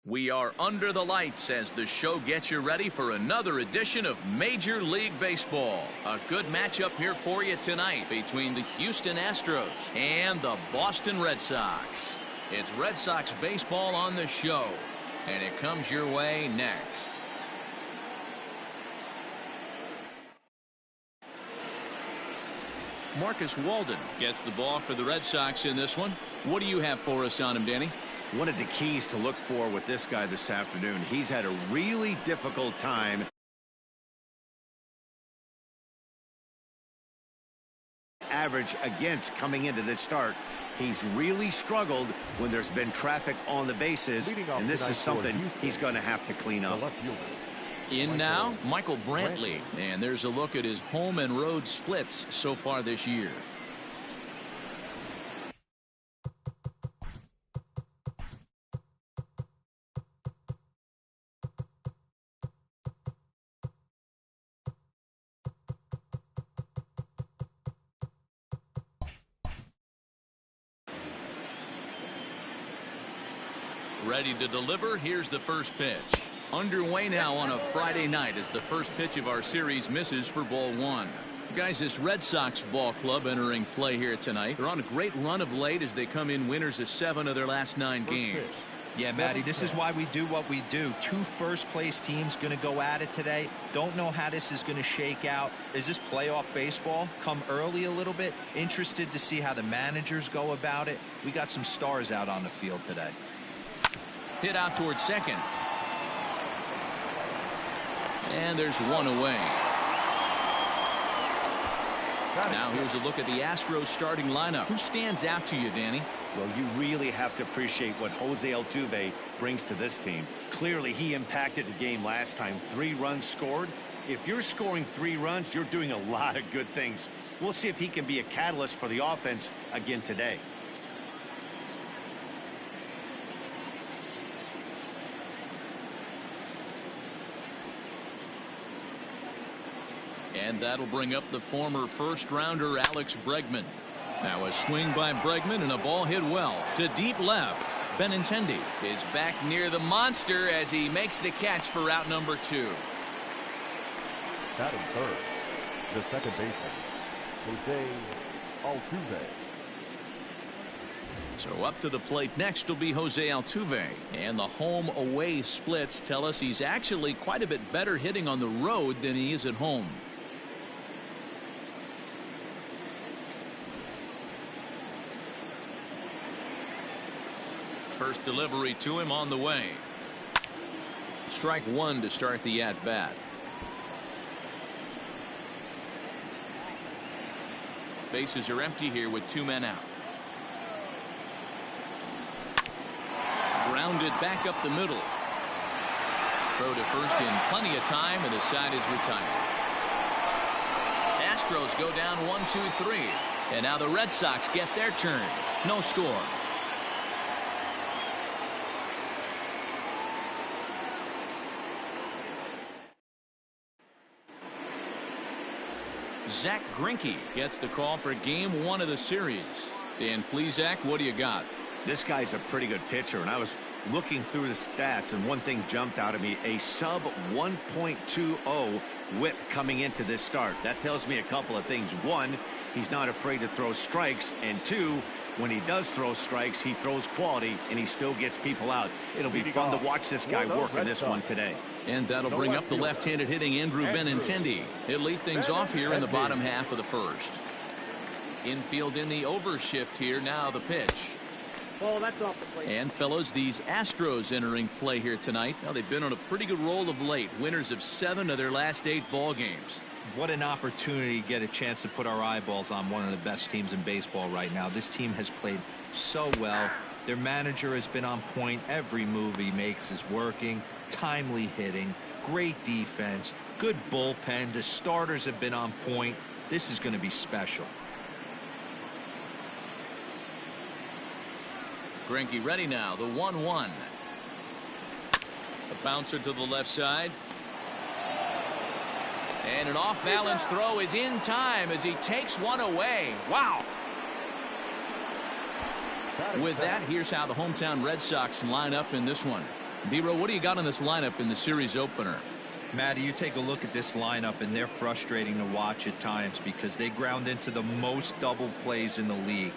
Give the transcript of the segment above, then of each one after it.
We are under the lights as the show gets you ready for another edition of Major League Baseball. A good matchup here for you tonight between the Houston Astros and the Boston Red Sox. It's Red Sox baseball on the show, and it comes your way next. Marcus Walden gets the ball for the Red Sox in this one. What do you have for us on him, Danny? One of the keys to look for with this guy this afternoon, he's had a really difficult time average against coming into this start. He's really struggled when there's been traffic on the bases, and this is something he's going to have to clean up. In now, Michael Brantley, and there's a look at his home and road splits so far this year. Ready to deliver. Here's the first pitch. Underway now on a Friday night as the first pitch of our series misses for ball one. Guys, this Red Sox ball club entering play here tonight. They're on a great run of late as they come in winners of 7 of their last 9 games. Yeah, Matty, this is why we do what we do. 2 first-place teams going to go at it today. Don't know how this is going to shake out. Is this playoff baseball? Come early a little bit. Interested to see how the managers go about it. We got some stars out on the field today. Hit out towards second. And there's one away. Now here's a look at the Astros starting lineup. Who stands out to you, Danny? Well, you really have to appreciate what Jose Altuve brings to this team. Clearly, he impacted the game last time. 3 runs scored. If you're scoring 3 runs, you're doing a lot of good things. We'll see if he can be a catalyst for the offense again today. And that'll bring up the former first-rounder Alex Bregman. Now a swing by Bregman and a ball hit well to deep left. Benintendi is back near the monster as he makes the catch for out number 2. Batting third, the second baseman, Jose Altuve. So up to the plate next will be Jose Altuve, and the home-away splits tell us he's actually quite a bit better hitting on the road than he is at home. First delivery to him on the way. Strike 1 to start the at-bat. Bases are empty here with 2 men out. Grounded back up the middle. Throw to first in plenty of time, and the side is retired. Astros go down 1-2-3, and now the Red Sox get their turn. No score. Zach Greinke gets the call for game 1 of the series. Dan, please, Zach, what do you got? This guy's a pretty good pitcher, and I was looking through the stats, and one thing jumped out at me: a sub 1.20 whip coming into this start. That tells me a couple of things. 1, he's not afraid to throw strikes, and 2, when he does throw strikes, he throws quality, and he still gets people out. It'll be fun to watch this guy work in this one today. And that'll bring up the left-handed hitting Andrew Benintendi. He'll lead things off here in the bottom half of the first. Infield in the overshift here. Now the pitch. Oh, that's off the plate. And fellows, these Astros entering play here tonight. Now they've been on a pretty good roll of late. Winners of 7 of their last 8 ball games. What an opportunity to get a chance to put our eyeballs on one of the best teams in baseball right now. This team has played so well. Their manager has been on point. Every move he makes is working. Timely hitting, great defense, good bullpen. The starters have been on point. This is going to be special. Greinke ready now. The 1-1. The bouncer to the left side. And an off-balance throw is in time as he takes one away. Wow. With that, here's how the hometown Red Sox line up in this one. Dero, what do you got on this lineup in the series opener? Matty, you take a look at this lineup, and they're frustrating to watch at times because they ground into the most double plays in the league.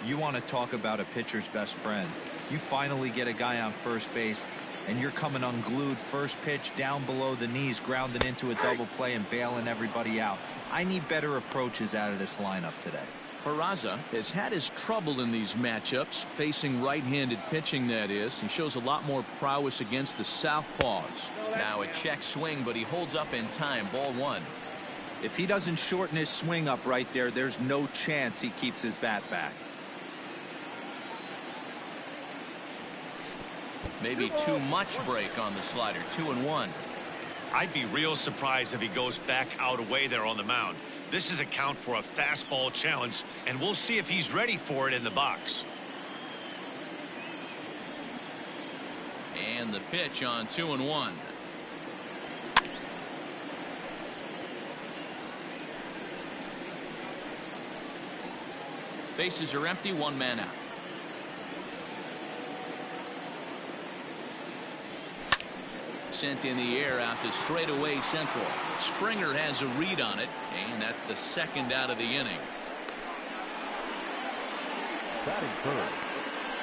You want to talk about a pitcher's best friend. You finally get a guy on first base, and you're coming unglued first pitch down below the knees, grounding into a double play and bailing everybody out. I need better approaches out of this lineup today. Peraza has had his trouble in these matchups, facing right-handed pitching, that is. He shows a lot more prowess against the southpaws. Now a check swing, but he holds up in time. Ball one. If he doesn't shorten his swing up right there, there's no chance he keeps his bat back. Maybe too much break on the slider. 2-1. I'd be real surprised if he goes back out away there on the mound. This is a count for a fastball challenge, and we'll see if he's ready for it in the box. And the pitch on 2-1. Bases are empty, one man out. Sent in the air out to straightaway central. Springer has a read on it, and that's the second out of the inning. Batting third,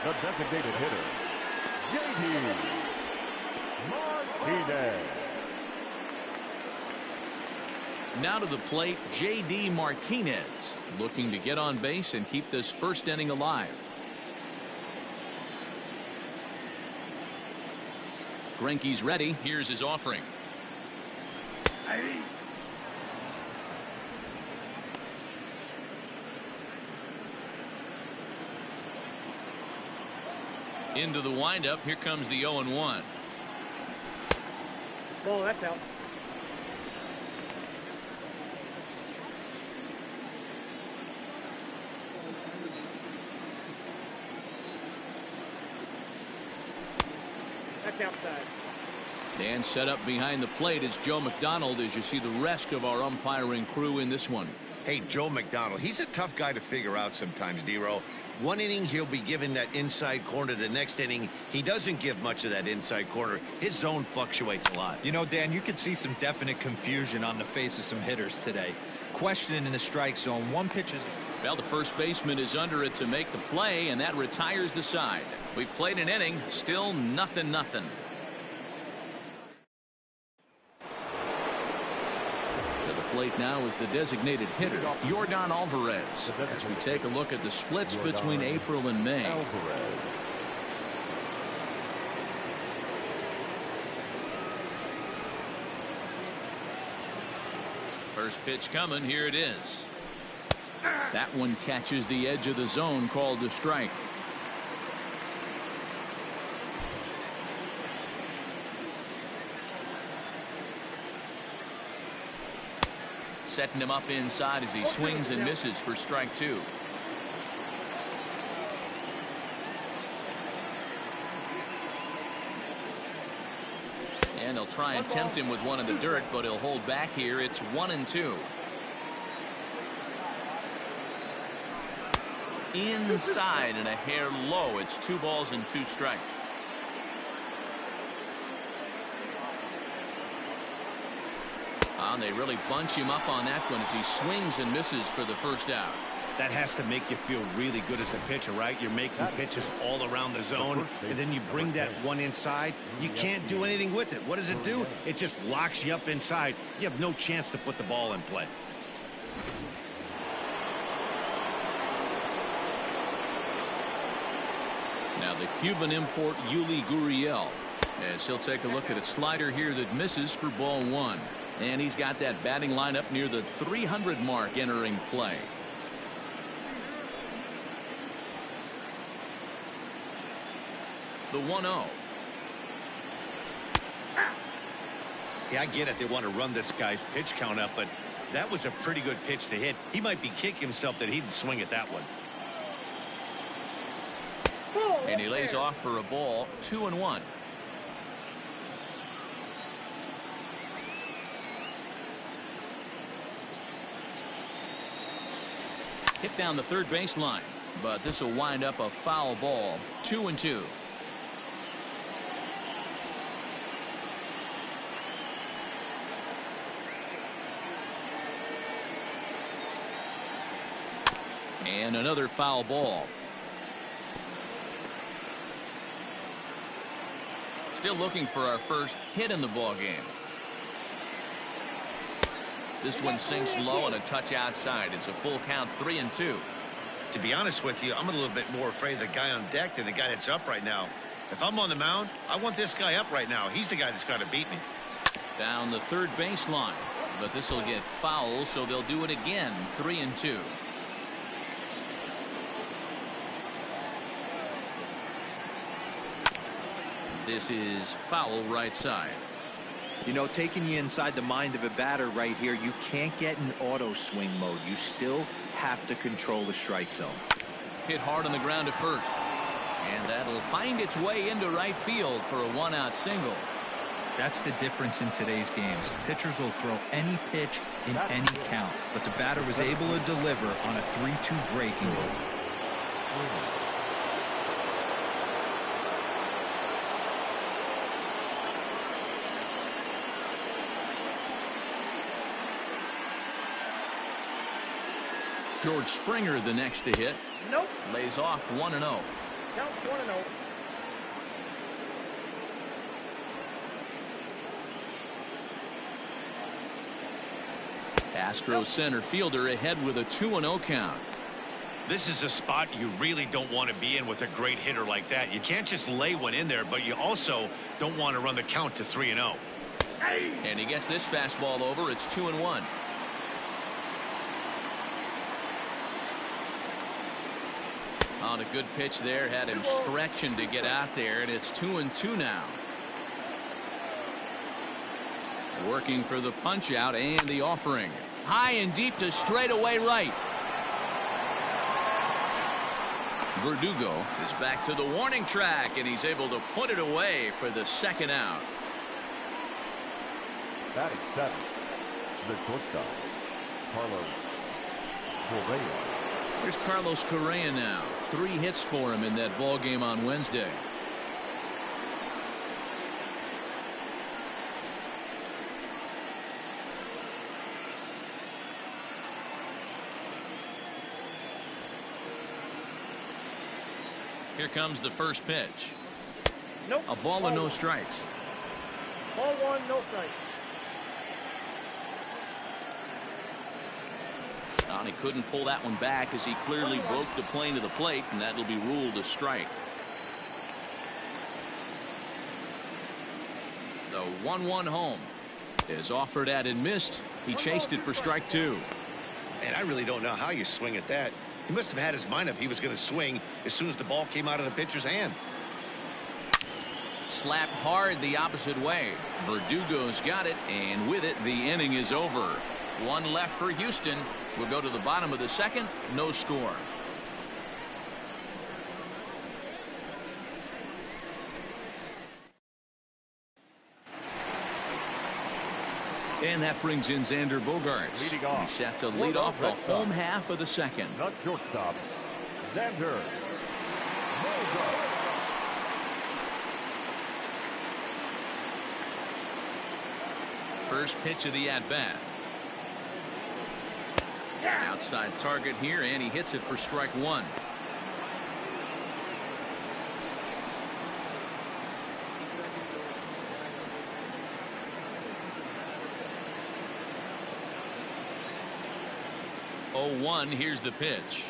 the designated hitter, J.D. Martinez. Now to the plate, J.D. Martinez, looking to get on base and keep this first inning alive. Greinke's ready. Here's his offering. Into the windup. Here comes the 0-1. Ball, that's out. That's outside. And set up behind the plate is Joe McDonald, as you see the rest of our umpiring crew in this one. Hey, Joe McDonald, he's a tough guy to figure out sometimes, Dero. One inning, he'll be given that inside corner. The next inning, he doesn't give much of that inside corner. His zone fluctuates a lot. You know, Dan, you could see some definite confusion on the face of some hitters today. Questioning in the strike zone. One pitch is... Well, the first baseman is under it to make the play, and that retires the side. We've played an inning, still nothing. To the plate now is the designated hitter, Yordan Alvarez, as we take a look at the splits between April and May. First pitch coming, here it is. That one catches the edge of the zone, called a strike. Setting him up inside as he swings and misses for strike two. And he'll try and tempt him with one in the dirt, but he'll hold back here. It's 1-2. Inside and a hair low. It's 2 balls and 2 strikes. And they really bunch him up on that one as he swings and misses for the first out. That has to make you feel really good as a pitcher, right? You're making pitches all around the zone, and then you bring that one inside. You can't do anything with it. What does it do? It just locks you up inside. You have no chance to put the ball in play. Now the Cuban import Yuli Gurriel, as he'll take a look at a slider here that misses for ball one. And he's got that batting lineup near the 300 mark entering play. The 1-0. Yeah, I get it. They want to run this guy's pitch count up, but that was a pretty good pitch to hit. He might be kicking himself that he didn't swing at that one. And he lays off for a ball. 2-1. Hit down the third baseline, but this will wind up a foul ball. 2-2. And another foul ball. Still looking for our first hit in the ball game. This one sinks low and a touch outside. It's a full count, 3-2. To be honest with you, I'm a little bit more afraid of the guy on deck than the guy that's up right now. If I'm on the mound, I want this guy up right now. He's the guy that's got to beat me. Down the third baseline, but this will get foul, so they'll do it again. 3-2. This is foul right side. You know, taking you inside the mind of a batter right here, you can't get in auto swing mode. You still have to control the strike zone. Hit hard on the ground to first. And that'll find its way into right field for a one-out single. That's the difference in today's games. Pitchers will throw any pitch in any count, but the batter was able to deliver on a 3-2 breaking ball. George Springer the next to hit. Nope. Lays off 1-0. Count 1-0. Astros center fielder ahead with a 2-0 count. This is a spot you really don't want to be in with a great hitter like that. You can't just lay one in there, but you also don't want to run the count to 3-0. And he gets this fastball over. It's 2-1. On a good pitch there, had him stretching to get out there, and it's 2-2 now. Working for the punch out and the offering. High and deep to straightaway right. Verdugo is back to the warning track, and he's able to put it away for the second out. Batting seven, the shortstop, Carlos Correa. Here's Carlos Correa now. 3 hits for him in that ball game on Wednesday. Here comes the first pitch. Nope. A ball and no strikes. Ball 1, no strike. He couldn't pull that one back as he clearly broke the plane to the plate, and that'll be ruled a strike. The 1-1 home is offered at and missed. He chased it for strike 2. And I really don't know how you swing at that. He must have had his mind up he was going to swing as soon as the ball came out of the pitcher's hand. Slapped hard the opposite way. Verdugo's got it, and with it, the inning is over. 1 left for Houston. We'll go to the bottom of the second. No score. And that brings in Xander Bogaerts. He's set to lead off the home half of the second. Not shortstop, Xander Bogaerts. First pitch of the at-bat. Outside target here, and he hits it for strike 1. Oh, 1. Here's the pitch.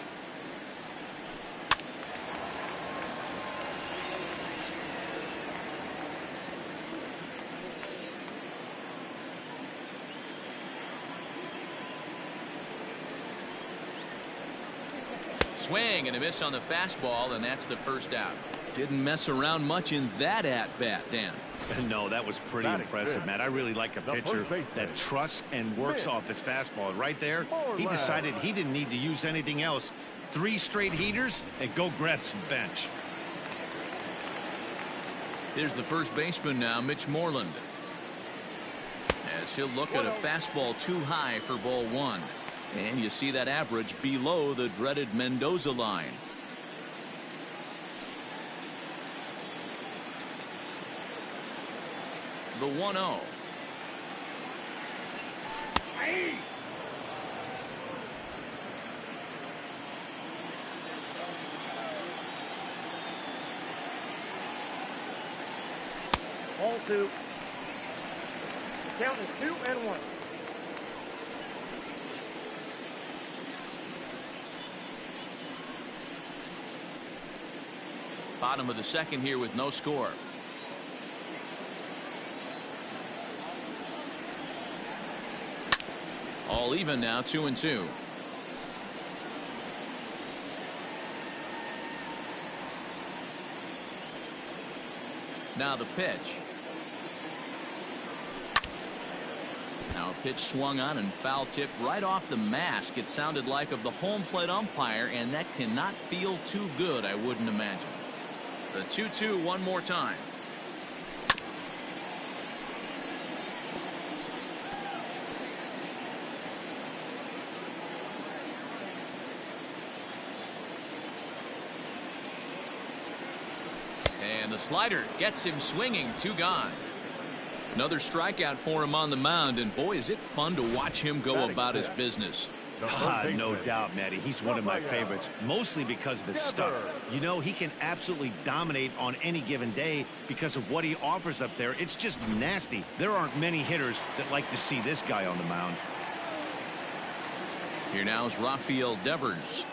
Swing and a miss on the fastball, and that's the first out. Didn't mess around much in that at-bat, Dan. No, that was pretty impressive, Matt. I really like a pitcher that trusts and works off his fastball. Right there, he decided he didn't need to use anything else. 3 straight heaters and go grab some bench. There's the first baseman now, Mitch Moreland. As he'll look at a fastball too high for ball 1. And you see that average below the dreaded Mendoza line. The 1-0. Ball 2. Count is 2-1. Bottom of the second here with no score. All even now, 2-2. Now the pitch. Now a pitch swung on and foul tipped right off the mask. It sounded like of the home plate umpire, and that cannot feel too good, I wouldn't imagine. The 2-2 one more time. And the slider gets him swinging. 2 gone. Another strikeout for him on the mound, and boy, is it fun to watch him go about his business. No doubt, Matty. He's one of my favorites, mostly because of his stuff. You know, he can absolutely dominate on any given day because of what he offers up there. It's just nasty. There aren't many hitters that like to see this guy on the mound. Here now is Rafael Devers.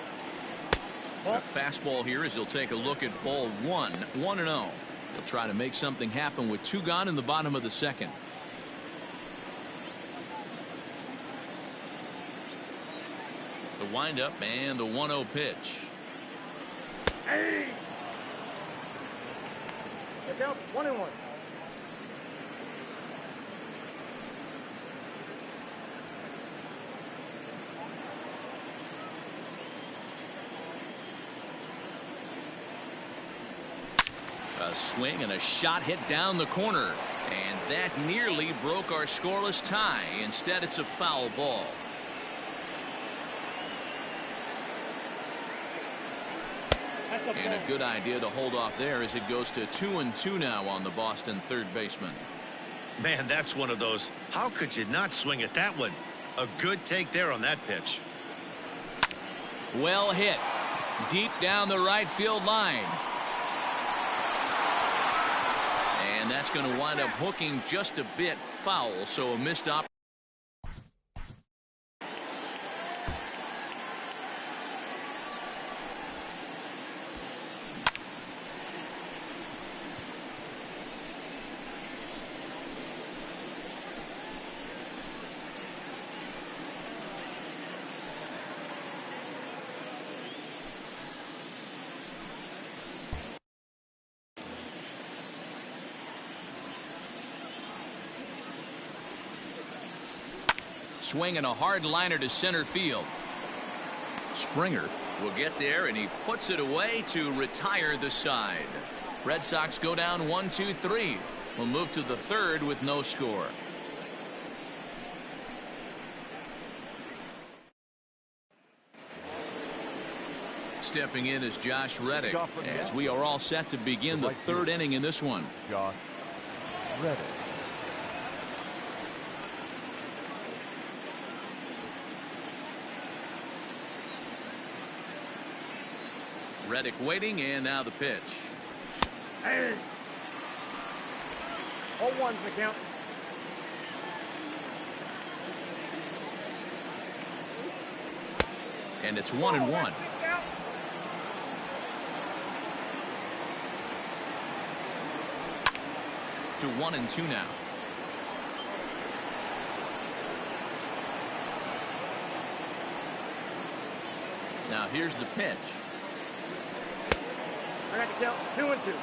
A fastball here as he'll take a look at ball 1. 1-0. He'll try to make something happen with 2 gone in the bottom of the second. The windup and the 1-0 pitch. Hey! The count 1-1. A swing and a shot hit down the corner, and that nearly broke our scoreless tie. Instead, it's a foul ball. And a good idea to hold off there as it goes to 2-2 now on the Boston third baseman. Man, that's one of those. How could you not swing at that one? A good take there on that pitch. Well hit. Deep down the right field line. And that's going to wind up hooking just a bit foul, so a missed opportunity. Swinging a hard liner to center field. Springer will get there, and he puts it away to retire the side. Red Sox go down 1-2-3. We'll move to the third with no score. Stepping in is Josh Reddick as we are all set to begin the third inning in this one. Josh Reddick. Reddick waiting, and now the pitch. Hey! 0-1's the count. And it's 1-1. To 1-2 now. Now here's the pitch. I got to count 2-2.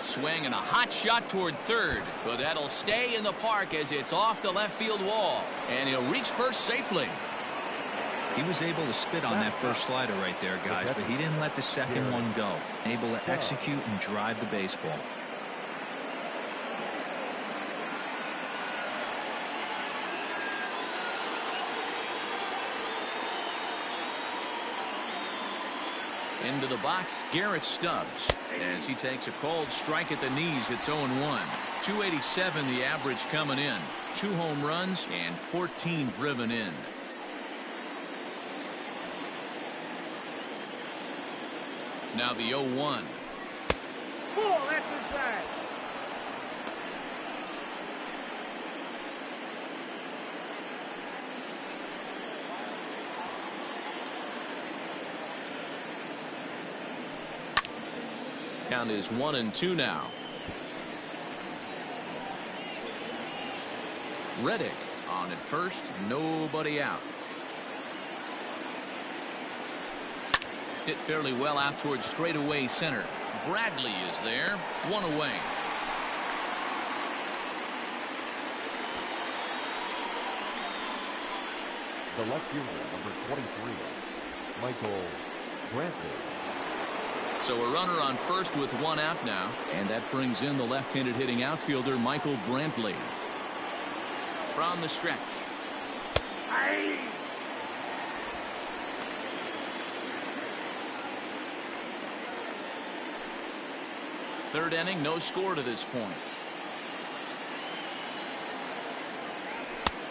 Swing and a hot shot toward third, but that'll stay in the park as it's off the left field wall, and he'll reach first safely. He was able to spit on that first slider right there, guys, but he didn't let the second one go. Able to execute and drive the baseball. Into the box, Garrett Stubbs, as he takes a cold strike at the knees. It's 0-1. 287 the average coming in. 2 home runs and 14 driven in. Now the 0-1. Ball, that's inside. Count is 1-2 now. Reddick on at first, nobody out. Hit fairly well out towards straightaway center. Bradley is there, one away. The left fielder, number 23, Michael Brantley. So a runner on first with one out now, and that brings in the left-handed hitting outfielder Michael Brantley. From the stretch. Aye. Third inning, no score to this point.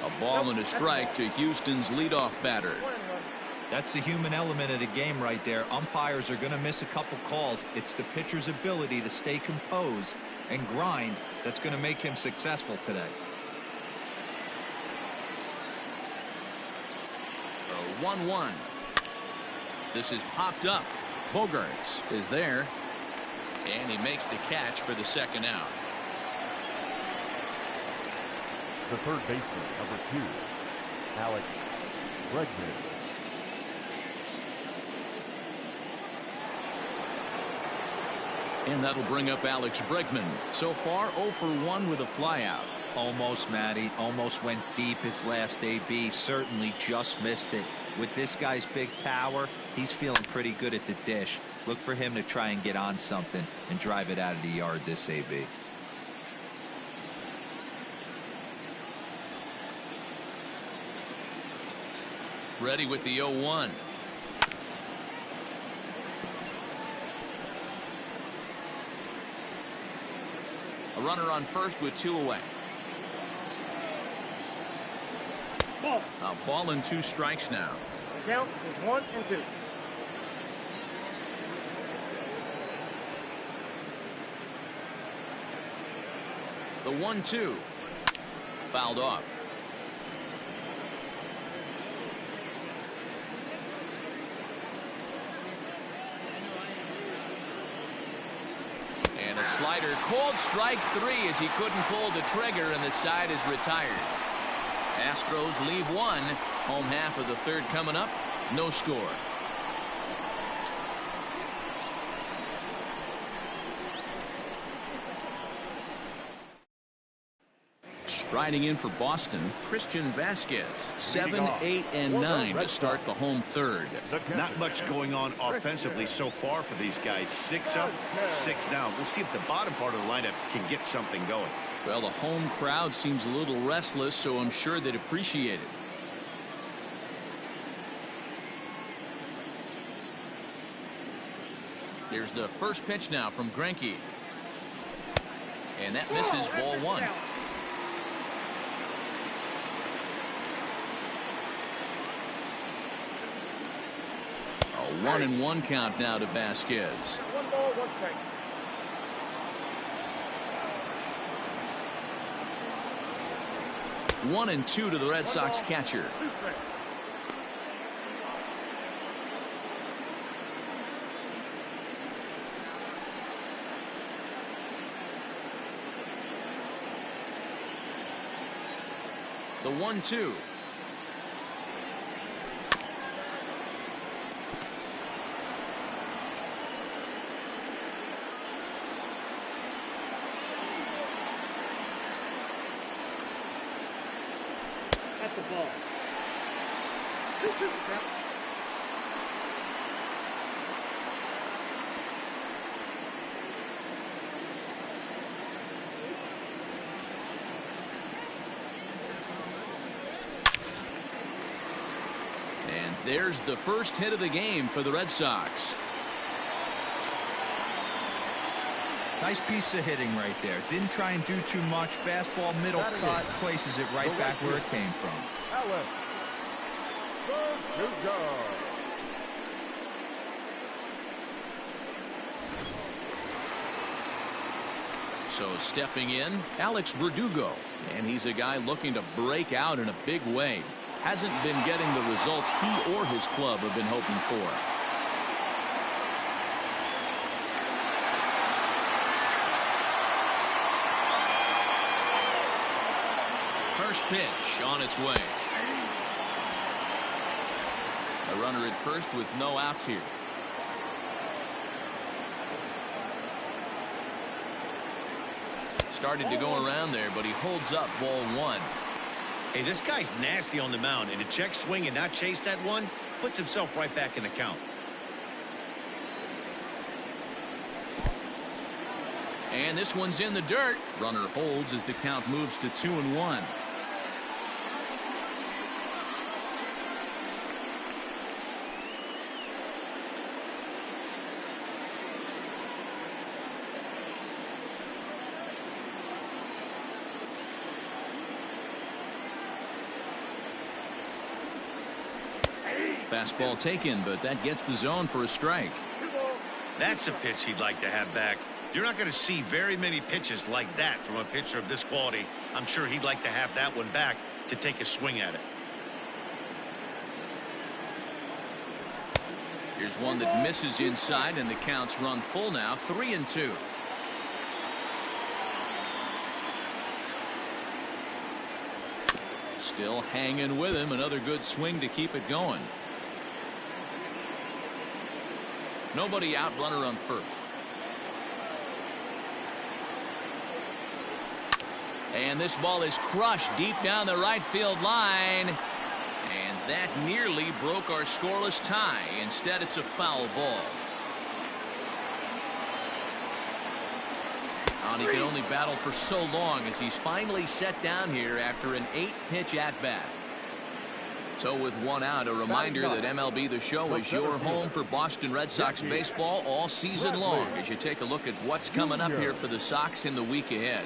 A ball and a strike to Houston's leadoff batter. That's the human element of the game right there. Umpires are going to miss a couple calls. It's the pitcher's ability to stay composed and grind that's going to make him successful today. 1-1. This is popped up. Bogarts is there, and he makes the catch for the second out. The third baseman, number 2, Alex Bregman. And that'll bring up Alex Bregman. So far 0 for 1 with a flyout. Almost, Matty. Almost went deep his last AB. Certainly just missed it. With this guy's big power, he's feeling pretty good at the dish. Look for him to try and get on something and drive it out of the yard this AB. Ready with the 0-1. A runner on first with 2 away. Ball. A ball and 2 strikes now. The count is 1-2. The 1-2. Fouled off. And a slider, called strike 3 as he couldn't pull the trigger, and the side is retired. Astros leave 1. Home half of the third coming up. No score. Striding in for Boston, Christian Vasquez. 7, 8, and 9 to start the home third. Not much going on offensively so far for these guys. 6 up, 6 down. We'll see if the bottom part of the lineup can get something going. Well, the home crowd seems a little restless, so I'm sure they'd appreciate it. Here's the first pitch now from Greinke. And that misses, ball 1. A 1-1 count now to Vasquez. 1 ball, 1 strike. One and 2 to the Red Sox catcher. 2 strikes. The 1-2. That's the ball. 2-2. And there's the first hit of the game for the Red Sox. Nice piece of hitting right there. Didn't try and do too much. Fastball, middle cut, places it right back where it came from. Alex Verdugo. So stepping in, Alex Verdugo. And he's a guy looking to break out in a big way. Hasn't been getting the results he or his club have been hoping for. First pitch on its way. A runner at first with no outs here. Started to go around there, but he holds up ball one. Hey, this guy's nasty on the mound, and to check swing and not chase that one puts himself right back in the count. And this one's in the dirt. Runner holds as the count moves to 2-1. Fastball taken, but that gets the zone for a strike. That's a pitch he'd like to have back. You're not going to see very many pitches like that from a pitcher of this quality. I'm sure he'd like to have that one back to take a swing at it. Here's one that misses inside, and the count's run full now, 3-2. Still hanging with him. Another good swing to keep it going. Nobody out, runner on first. And this ball is crushed deep down the right field line. And that nearly broke our scoreless tie. Instead, it's a foul ball. And he can only battle for so long as he's finally set down here after an 8-pitch at-bat. So with one out, a reminder that MLB The Show is your home for Boston Red Sox baseball all season long as you take a look at what's coming up here for the Sox in the week ahead.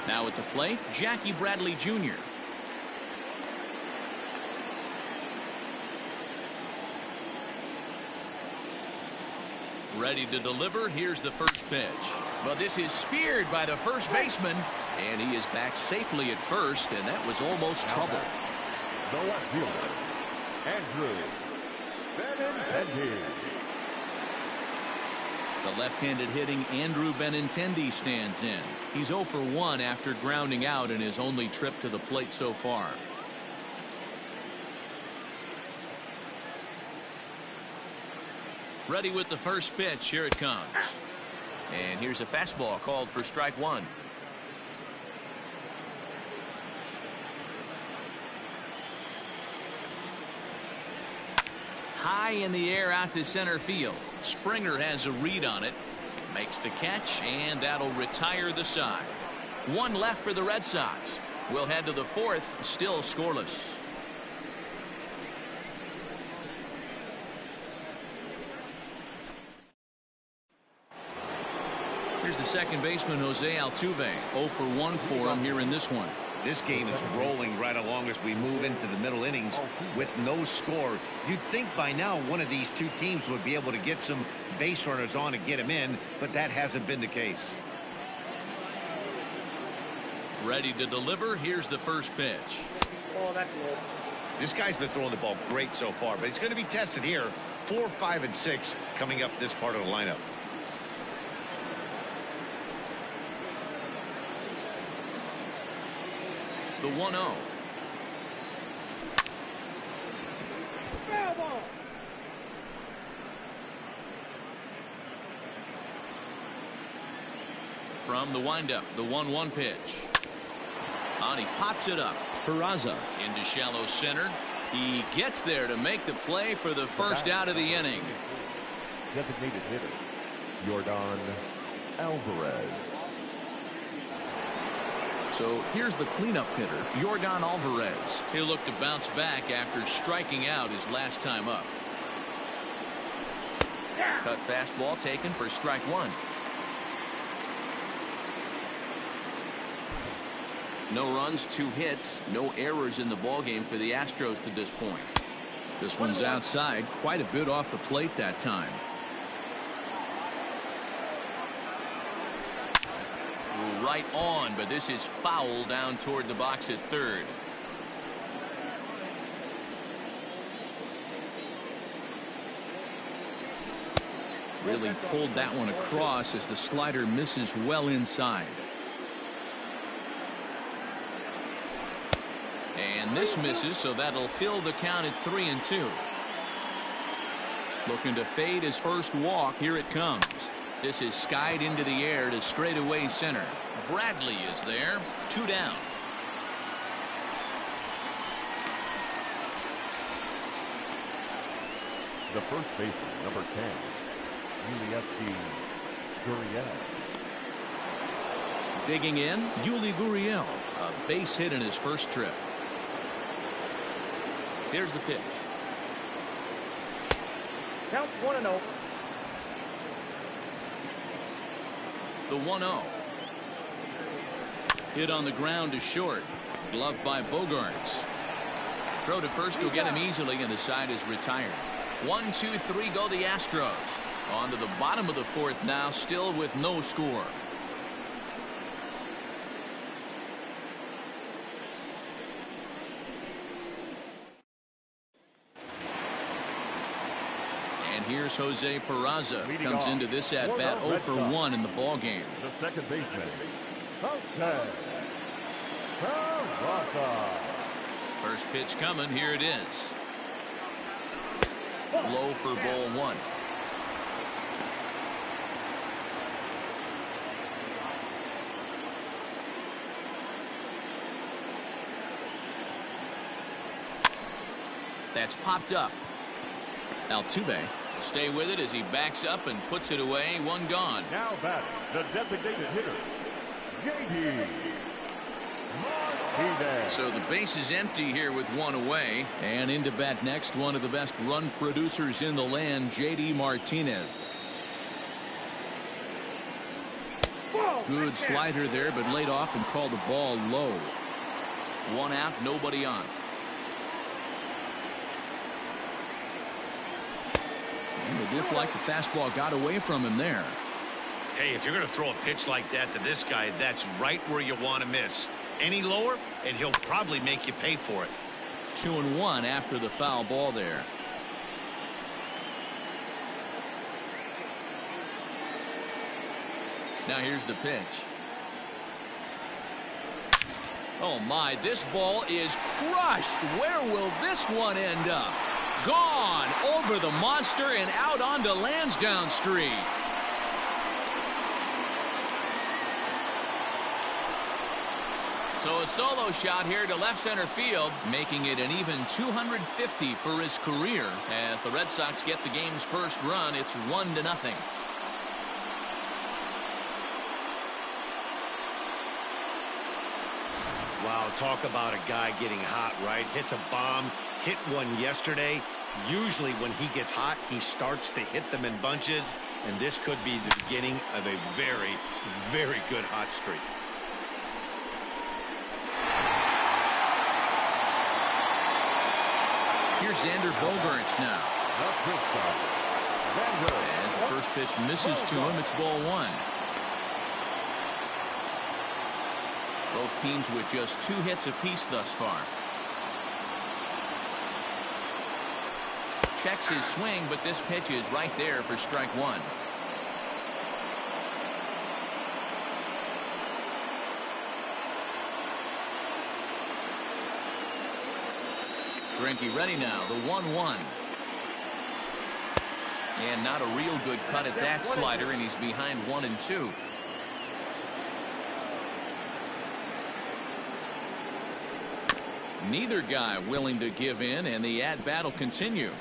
Now at the plate, Jackie Bradley Jr. Ready to deliver. Here's the first pitch. But this is speared by the first baseman. And he is back safely at first, and that was almost trouble. The left fielder, Andrew Benintendi. The left-handed hitting Andrew Benintendi stands in. He's 0 for 1 after grounding out in his only trip to the plate so far. Ready with the first pitch. Here it comes. And here's a fastball called for strike one. High in the air out to center field. Springer has a read on it. Makes the catch, and that'll retire the side. One left for the Red Sox. We'll head to the fourth, still scoreless. Here's the second baseman, Jose Altuve. 0 for 1 for him here in this one. This game is rolling right along as we move into the middle innings with no score. You'd think by now one of these two teams would be able to get some base runners on and get them in, but that hasn't been the case. Ready to deliver. Here's the first pitch. Oh, that's low. This guy's been throwing the ball great so far, but he's going to be tested here. 4, 5, and 6 coming up this part of the lineup. The 1-0. From the windup, the 1-1 pitch. And he pops it up. Peraza into shallow center. He gets there to make the play for the first out of the inning. Designated hitter, Yordan Alvarez. So here's the cleanup hitter, Yordan Alvarez. He'll look to bounce back after striking out his last time up. Cut fastball taken for strike one. No runs, 2 hits, no errors in the ballgame for the Astros to this point. This one's outside, quite a bit off the plate that time. Right on, but this is foul down toward the box at third. Really pulled that one across as the slider misses well inside. And this misses, so that'll fill the count at 3-2. Looking to fade his first walk. Here it comes. This is skied into the air to straightaway center. Bradley is there. 2 down. The first baseman, number 10, Yuli Gurriel. Digging in, Yuli Gurriel. A base hit in his first trip. Here's the pitch. Count 1-0. The 1-0. Hit on the ground to short. Gloved by Bogarts. Throw to first will get him easily, and the side is retired. 1, 2, 3 go the Astros. On to the bottom of the fourth now, still with no score. And here's Jose Peraza. Comes into this at bat 0 for 1 in the ball game. The second baseman, Jose Peraza. First pitch coming. Here it is. Low for ball 1. That's popped up. Altuve will stay with it as he backs up and puts it away. 1 gone. Now batting, the designated hitter, J.D. Martinez. So the base is empty here with 1 away. And into bat next, one of the best run producers in the land, J.D. Martinez. Good slider there, but laid off and called the ball low. 1 out, nobody on. It looked like the fastball got away from him there. Hey, if you're going to throw a pitch like that to this guy, that's right where you want to miss. Any lower, and he'll probably make you pay for it. 2-1 after the foul ball there. Now here's the pitch. Oh my, this ball is crushed. Where will this one end up? Gone over the monster and out onto Lansdowne Street. So a solo shot here to left center field, making it an even 250 for his career. As the Red Sox get the game's first run, it's 1-0. Wow, talk about a guy getting hot, right? Hits a bomb, hit one yesterday. Usually when he gets hot, he starts to hit them in bunches, and this could be the beginning of a very, very good hot streak. Here's Xander Bogaerts now. As the first pitch misses to him, it's ball 1. Both teams with just 2 hits apiece thus far. Checks his swing, but this pitch is right there for strike 1. Greinke ready now, the 1-1. And not a real good cut at that slider, and he's behind 1-2. Neither guy willing to give in, and the at-bat will continue.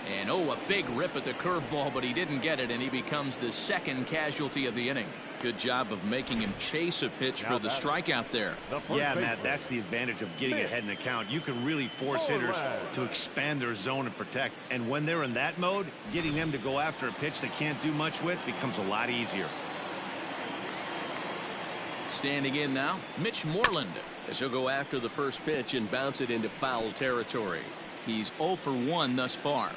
And oh, a big rip at the curveball, but he didn't get it, and he becomes the second casualty of the inning. Good job of making him chase a pitch for the strikeout there. Yeah, Matt, that's the advantage of getting ahead in the count. You can really force hitters to expand their zone and protect. And when they're in that mode, getting them to go after a pitch they can't do much with becomes a lot easier. Standing in now, Mitch Moreland, as he'll go after the first pitch and bounce it into foul territory. He's 0 for 1 thus far.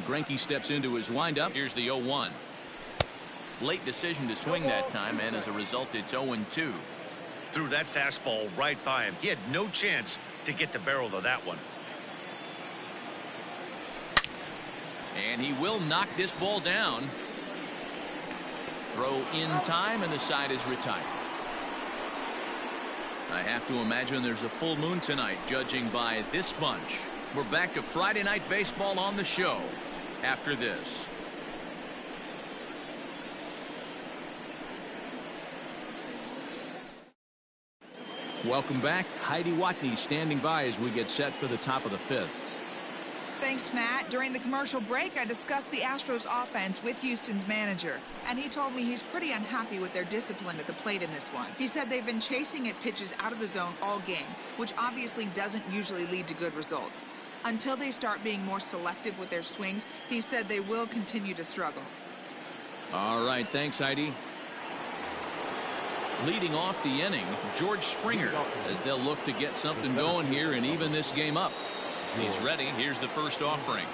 Greinke steps into his windup. Here's the 0-1. Late decision to swing that time, and as a result, it's 0-2. Threw that fastball right by him. He had no chance to get the barrel of that one. And he will knock this ball down. Throw in time, and the side is retired. I have to imagine there's a full moon tonight, judging by this bunch. We're back to Friday Night Baseball on the show after this. Welcome back. Heidi Watney standing by as we get set for the top of the 5th. Thanks, Matt. During the commercial break, I discussed the Astros offense with Houston's manager, and he told me he's pretty unhappy with their discipline at the plate in this one. He said they've been chasing at pitches out of the zone all game, which obviously doesn't usually lead to good results. Until they start being more selective with their swings, he said they will continue to struggle. All right, thanks, Heidi. Leading off the inning, George Springer, as they'll look to get something going here and even this game up. He's ready. Here's the first offering.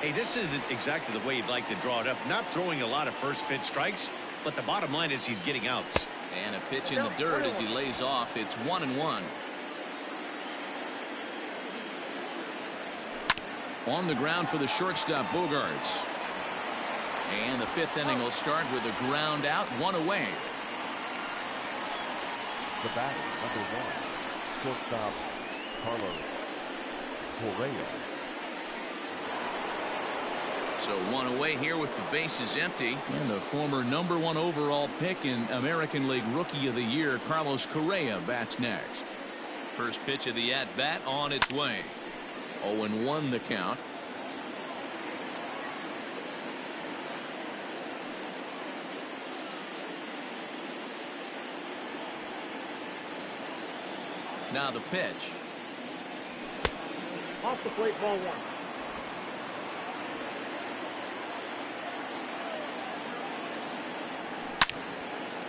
Hey, this isn't exactly the way you'd like to draw it up. Not throwing a lot of first pitch strikes, but the bottom line is he's getting outs. And a pitch in the dirt as he lays off. It's 1-1. On the ground for the shortstop, Bogarts. And the 5th inning will start with a ground out, 1 away. The batter, number 1, shortstop Carlos Correa. So 1 away here with the bases empty. And the former number 1 overall pick in American League Rookie of the Year, Carlos Correa, bats next. First pitch of the at-bat on its way. 0-1 the count. Now the pitch. Off the plate, ball 1.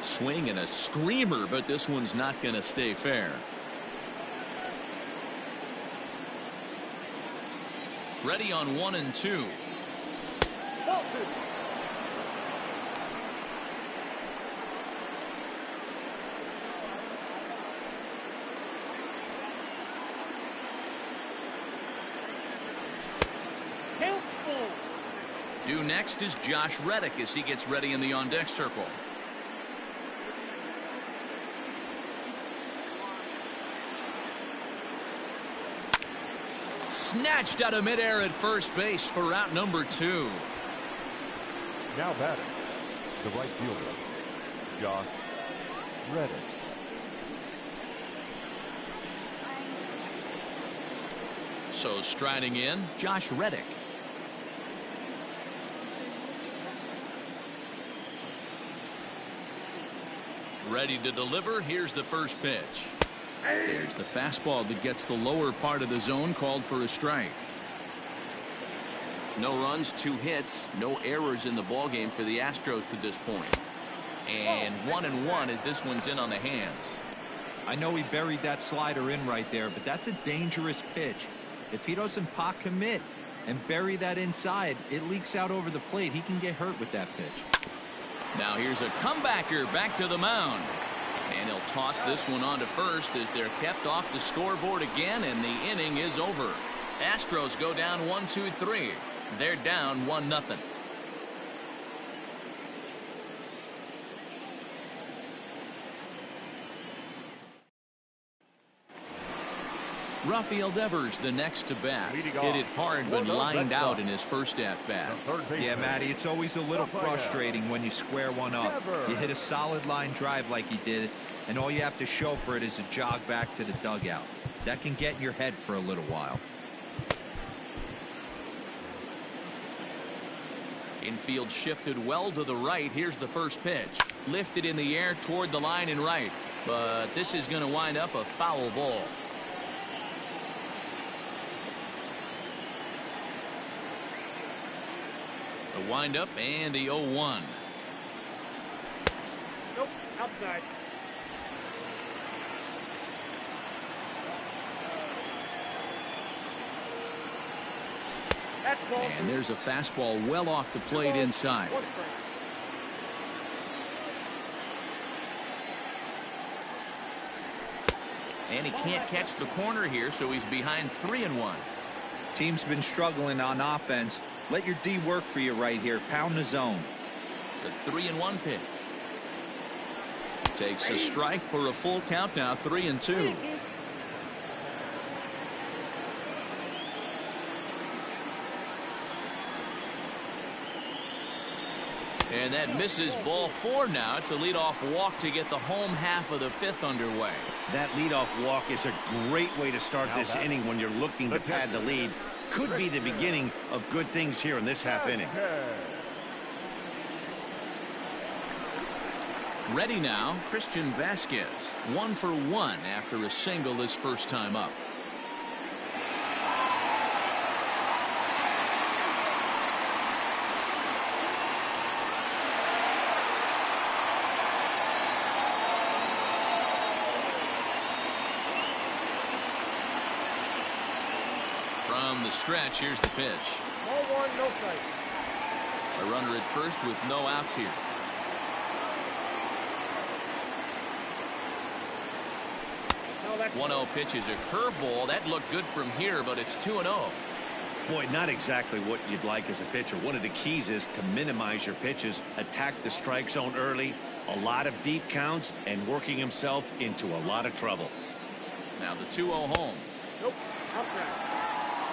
Swing and a screamer, but this one's not going to stay fair. Ready on 1 and 2. Ball 2. Due next is Josh Reddick as he gets ready in the on-deck circle. Snatched out of midair at first base for out number 2. Now batting, the right fielder, Josh Reddick. So striding in, Josh Reddick. Ready to deliver. Here's the first pitch. There's the fastball that gets the lower part of the zone, called for a strike. No runs, 2 hits, no errors in the ballgame for the Astros to this point. And 1-1 as this one's in on the hands. I know he buried that slider in right there, but that's a dangerous pitch. If he doesn't pot commit and bury that inside, it leaks out over the plate. He can get hurt with that pitch. Now here's a comebacker back to the mound. And they'll toss this one on to first as they're kept off the scoreboard again, and the inning is over. Astros go down 1-2-3. They're down 1-0. Rafael Devers, the next to bat. Hit it hard, but lined out in his first at-bat. Yeah, Matty, it's always a little frustrating when you square one up. You hit a solid line drive like he did. and all you have to show for it is a jog back to the dugout. That can get in your head for a little while. Infield shifted well to the right. Here's the first pitch. Lifted in the air toward the line and right. But this is going to wind up a foul ball. The windup and the 0-1. Nope, outside. And there's a fastball well off the plate inside. And he can't catch the corner here, so he's behind 3-1. Team's been struggling on offense. Let your D work for you right here. Pound the zone. The 3-1 pitch. Takes a strike for a full count now, 3-2. And that misses, ball 4 now. It's a leadoff walk to get the home half of the 5th underway. That leadoff walk is a great way to start this inning when you're looking to pad the lead. Could be the beginning of good things here in this half inning. Ready now, Christian Vasquez. 1 for 1 after a single his first time up. From the stretch, here's the pitch. Ball 1, no strike. A runner at first with no outs here. No, that's 1-0 pitch is a curveball. That looked good from here, but it's 2-0. Boy, not exactly what you'd like as a pitcher. One of the keys is to minimize your pitches, attack the strike zone early, a lot of deep counts, and working himself into a lot of trouble. Now the 2-0 home. Nope, outside.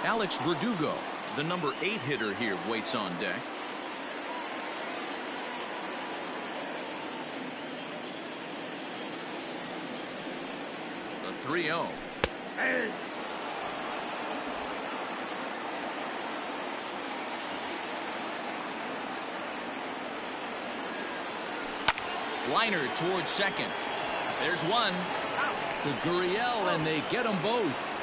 Alex Verdugo, the number 8 hitter here, waits on deck. The 3-0. Hey. Liner towards second. There's one to Gurriel, and they get them both.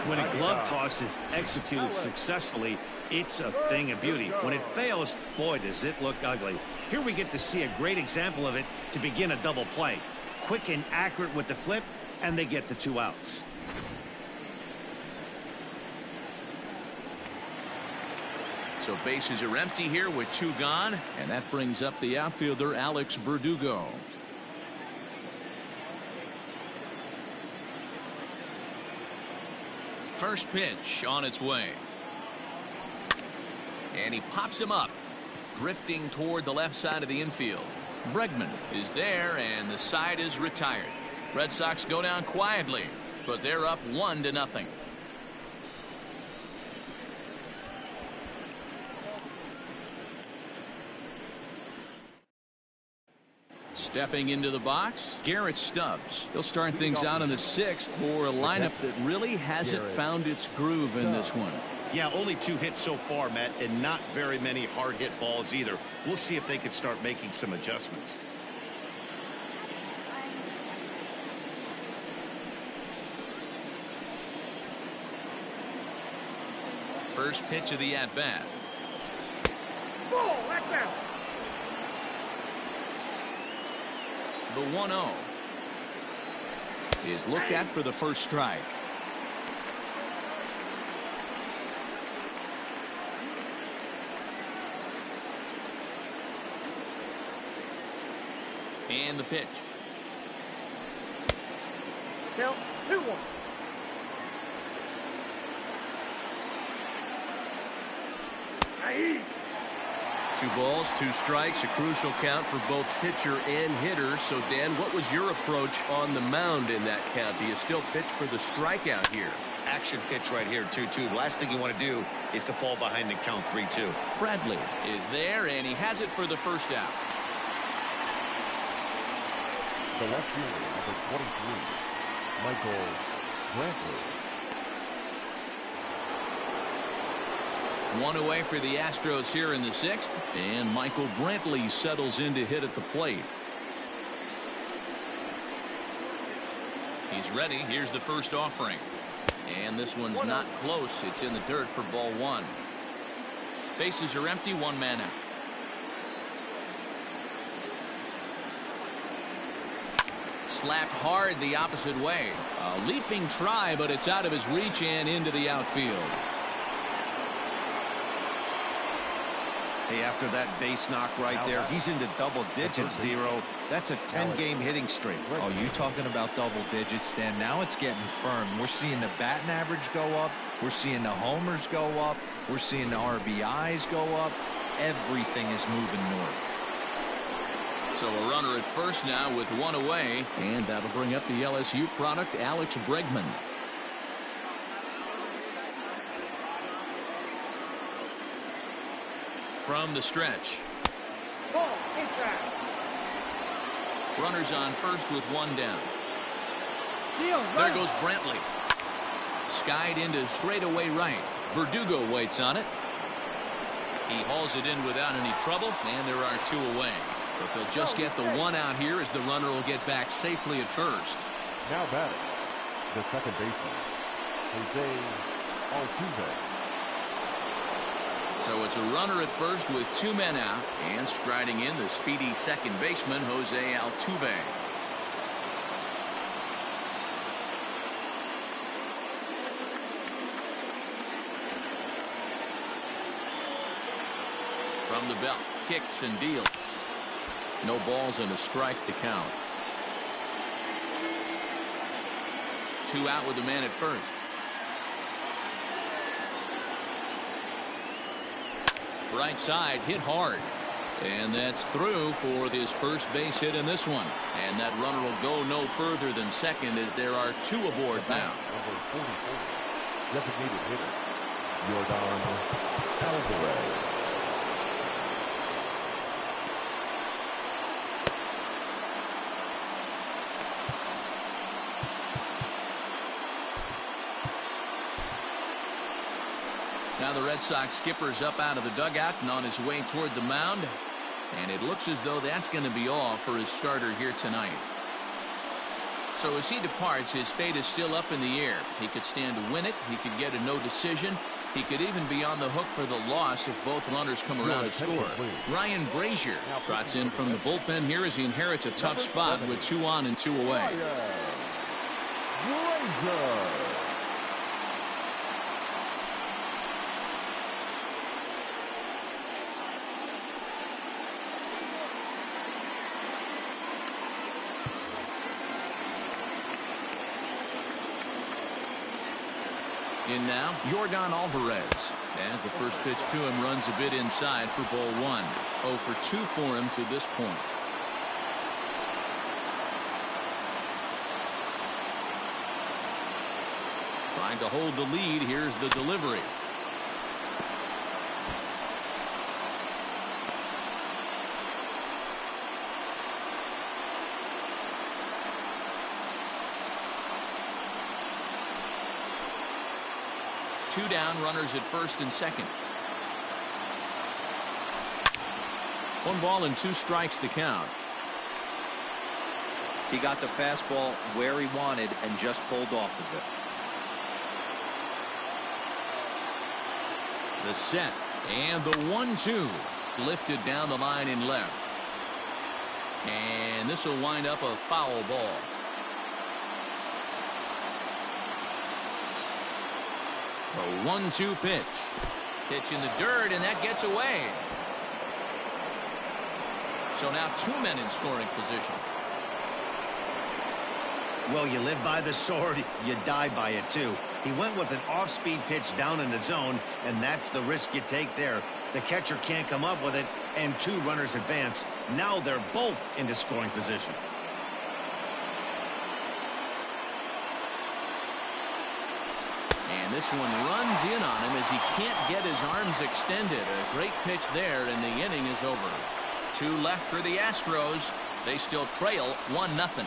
When a glove toss is executed successfully, it's a thing of beauty. When it fails, boy, does it look ugly. Here we get to see a great example of it to begin a double play. Quick and accurate with the flip, and they get the 2 outs. So bases are empty here with 2 gone, and that brings up the outfielder Alex Verdugo. First pitch on its way. And he pops him up, drifting toward the left side of the infield. Bregman is there, and the side is retired. Red Sox go down quietly, but they're up 1-0. Stepping into the box, Garrett Stubbs. He'll start things out in the 6th for a lineup that really hasn't found its groove in this one. Yeah, only 2 hits so far, Matt, and not very many hard hit balls either. We'll see if they can start making some adjustments. First pitch of the at-bat. Ball, that's out. The 1-0 is looked at for the first strike. And the pitch. Count 2-1. Nice. 2 balls, 2 strikes, a crucial count for both pitcher and hitter. So, Dan, what was your approach on the mound in that count? Do you still pitch for the strikeout here? action pitch right here, 2-2. The last thing you want to do is to fall behind the count 3-2. Bradley is there, and he has it for the first out. The left fielder, number 23, Michael Brantley. One away for the Astros here in the 6th, and Michael Brantley settles in to hit at the plate. He's ready. Here's the first offering. And this one's not close. It's in the dirt for ball 1. Bases are empty, 1 man out. Slapped hard the opposite way. A leaping try, but it's out of his reach and into the outfield. Hey, after that base knock right there, he's into double digits, Dero. That's a 10-game hitting streak. Oh, you talking about double digits, Dan? Now it's getting firm. We're seeing the batting average go up. We're seeing the homers go up. We're seeing the RBIs go up. Everything is moving north. So a runner at first now with 1 away, and that'll bring up the LSU product, Alex Bregman. From the stretch. Ball, inside. Runners on first with 1 down. Steal, There run. goes Brantley. Skied into straightaway right. Verdugo waits on it. He hauls it in without any trouble, and there are 2 away. But they'll just get the 1 out here as the runner will get back safely at first. Now batting, the second baseman, Jose Altuve. So it's a runner at first with 2 men out, and striding in the speedy second baseman, Jose Altuve. From the belt, kicks and deals. No balls and a strike to count. 2 out with the man at first. Right side hit hard, and that's through for his first base hit in this one, and that runner will go no further than second as there are 2 aboard now. Number 44, designated hitter, Yordan Alvarez. Now the Red Sox skipper's up out of the dugout and on his way toward the mound. And it looks as though that's going to be all for his starter here tonight. So as he departs, his fate is still up in the air. He could stand to win it. He could get a no decision. He could even be on the hook for the loss if both runners come around to score. Ryan Brazier trots in from the bullpen here as he inherits a tough spot with 2 on and 2 away. Brazier. In now, Yordan Alvarez, as the first pitch to him runs a bit inside for ball 1. 0 for 2 for him to this point. Trying to hold the lead. Here's the delivery. Two down, runners at first and second. 1 ball and 2 strikes to count. He got the fastball where he wanted and just pulled off of it. The set and the 1-2 lifted down the line in left. And this will wind up a foul ball. A 1-2 pitch. Pitch in the dirt, and that gets away. So now 2 men in scoring position. Well, you live by the sword, you die by it too. He went with an off-speed pitch down in the zone, and that's the risk you take there. The catcher can't come up with it, and 2 runners advance. Now they're both into scoring position. And this one runs in on him as he can't get his arms extended. A great pitch there, and the inning is over. 2 left for the Astros. They still trail 1-0.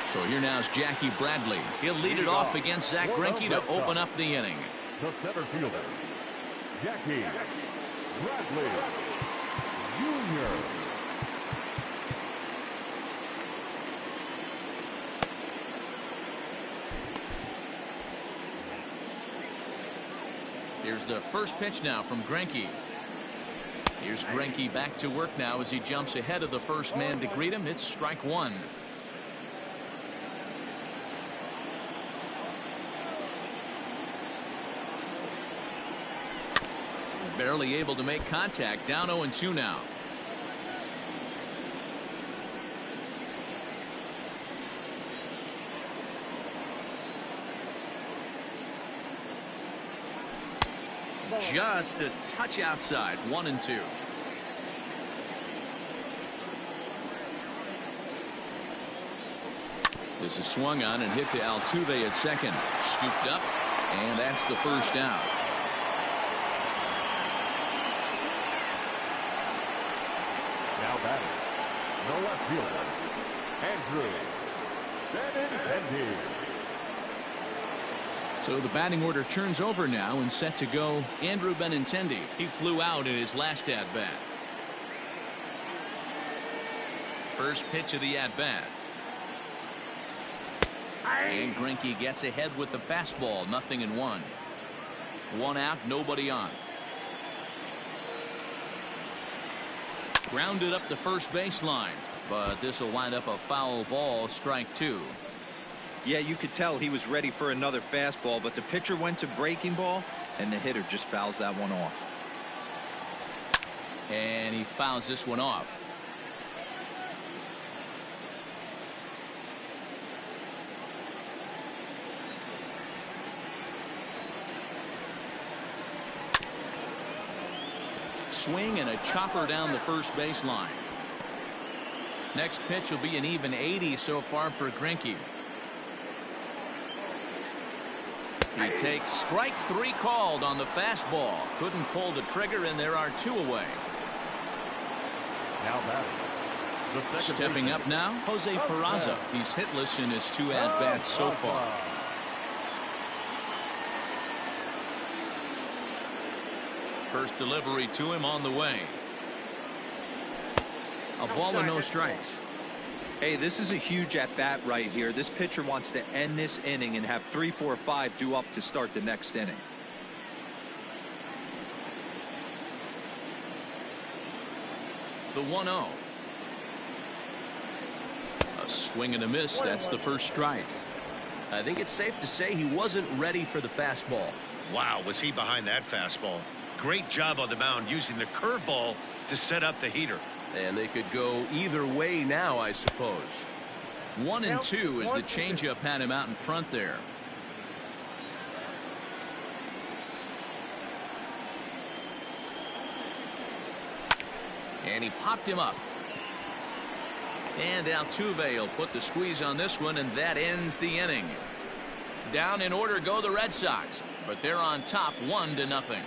So here now is Jackie Bradley. He'll lead it off against Zach Greinke to open up the inning. The center fielder, Jackie Bradley Jr. Here's the first pitch now from Greinke. Here's Greinke back to work now as he jumps ahead of the first man to greet him. It's strike 1. Barely able to make contact. Down 0-2 now. Just a touch outside. 1-2. This is swung on and hit to Altuve at second. Scooped up, and that's the first out. Now batting, the left fielder, Andrew Benintendi. So the batting order turns over now and set to go Andrew Benintendi. He flew out in his last at-bat. First pitch of the at-bat. And Greinke gets ahead with the fastball. 0-1. 1 out, nobody on. Grounded up the first baseline, but this will wind up a foul ball. Strike 2. Yeah, you could tell he was ready for another fastball, but the pitcher went to breaking ball, and the hitter just fouls that one off. And he fouls this one off. Swing and a chopper down the first baseline. Next pitch will be an even 80 so far for Greinke. He takes strike 3 called on the fastball. Couldn't pull the trigger, and there are 2 away. Now batting, the second Stepping baseman, up now, Jose Peraza. He's hitless in his 2 at-bats so far. First delivery to him on the way. A ball and no strikes. Hey, this is a huge at-bat right here. This pitcher wants to end this inning and have 3, 4, 5 due up to start the next inning. The 1-0. A swing and a miss. That's the first strike. I think it's safe to say he wasn't ready for the fastball. Wow, was he behind that fastball? Great job on the mound using the curveball to set up the heater. And they could go either way now, I suppose. 1-2 as the changeup had him out in front there. And he popped him up. And Altuve will put the squeeze on this one, and that ends the inning. Down in order go the Red Sox, but they're on top 1-0.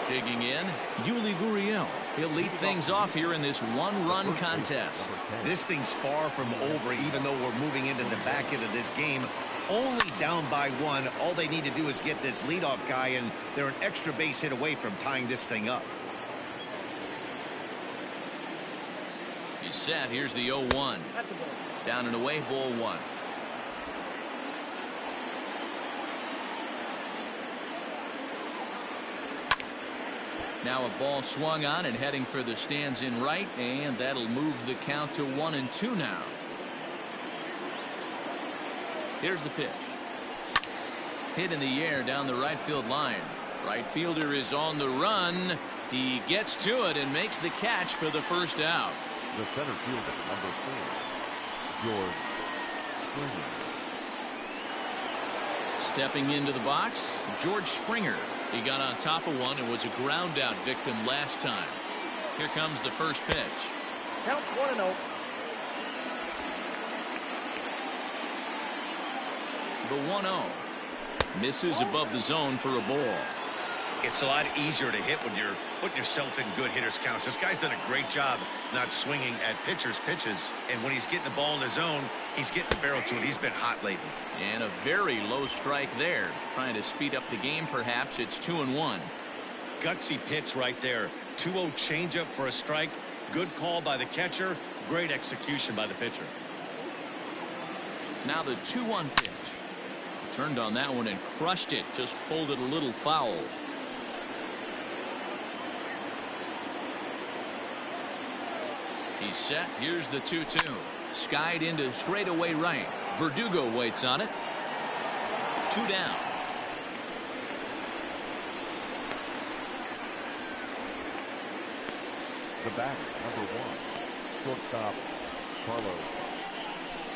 Digging in, Yuli Gurriel. He'll lead things off here in this 1-run contest. This thing's far from over, even though we're moving into the back end of this game. Only down by 1. All they need to do is get this leadoff guy, and they're an extra base hit away from tying this thing up. He's set. Here's the 0-1. Down and away, ball 1. Now a ball swung on and heading for the stands in right, and that'll move the count to 1-2 now. Here's the pitch. Hit in the air down the right field line. Right fielder is on the run. He gets to it and makes the catch for the first out. the center fielder, number 4, George Springer. Stepping into the box, George Springer. He got on top of one and was a ground out victim last time. Here comes the first pitch. Count 1-0. The 1-0. Misses above the zone for a ball. It's a lot easier to hit when you're putting yourself in good hitters counts. This guy's done a great job not swinging at pitchers' pitches. And when he's getting the ball in the zone, he's getting the barrel to it. He's been hot lately. And a very low strike there. Trying to speed up the game, perhaps. It's 2-1. Gutsy pitch right there. 2-0 changeup for a strike. Good call by the catcher. Great execution by the pitcher. Now the 2-1 pitch. Turned on that one and crushed it. Just pulled it a little foul. He's set. Here's the 2-2. Skied into straightaway right. Verdugo waits on it. 2 down. The batter, number 1, shortstop Carlos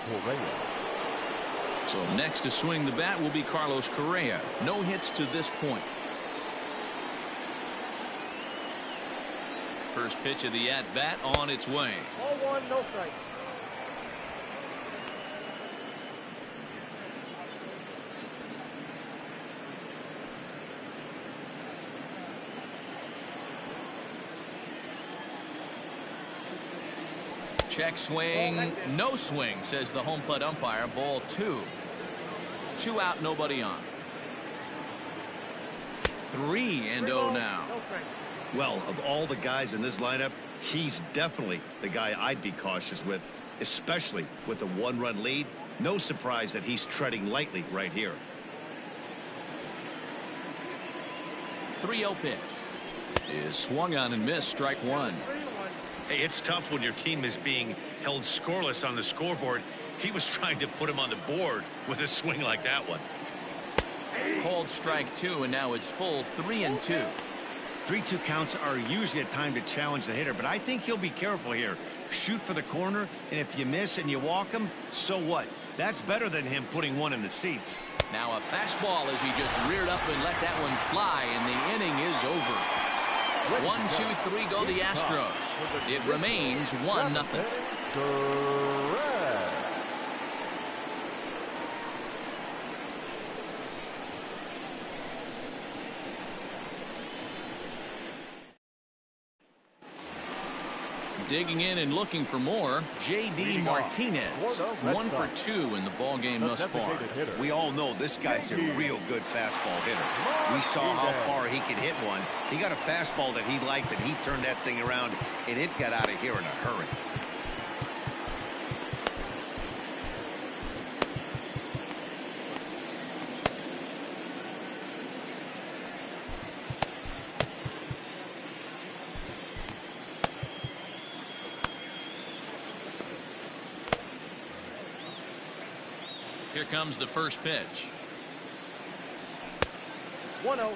Correa. So next to swing the bat will be Carlos Correa. No hits to this point. First pitch of the at-bat on its way. Ball 1, no strike. Check swing. No swing, says the home plate umpire. Ball 2. 2 out, nobody on. 3-0 now. No strike. Well, of all the guys in this lineup, he's definitely the guy I'd be cautious with, especially with a 1-run lead. No surprise that he's treading lightly right here. 3-0 pitch is swung on and missed. Strike 1. 3-1. Hey, it's tough when your team is being held scoreless on the scoreboard. He was trying to put him on the board with a swing like that one. Called strike 2, and now it's full 3-2. 3-2 counts are usually a time to challenge the hitter, but I think he'll be careful here. Shoot for the corner, and if you miss and you walk him, so what? That's better than him putting one in the seats. Now a fastball as he just reared up and let that one fly, and the inning is over. 1, 2, 3 go the Astros. It remains 1-0. Correct. Digging in and looking for more, J.D. Martinez. 1 for 2 in the ball game thus far. We all know this guy's a real good fastball hitter. We saw how far he could hit one. He got a fastball that he liked, and he turned that thing around, and it got out of here in a hurry. Here comes the first pitch. 1-0.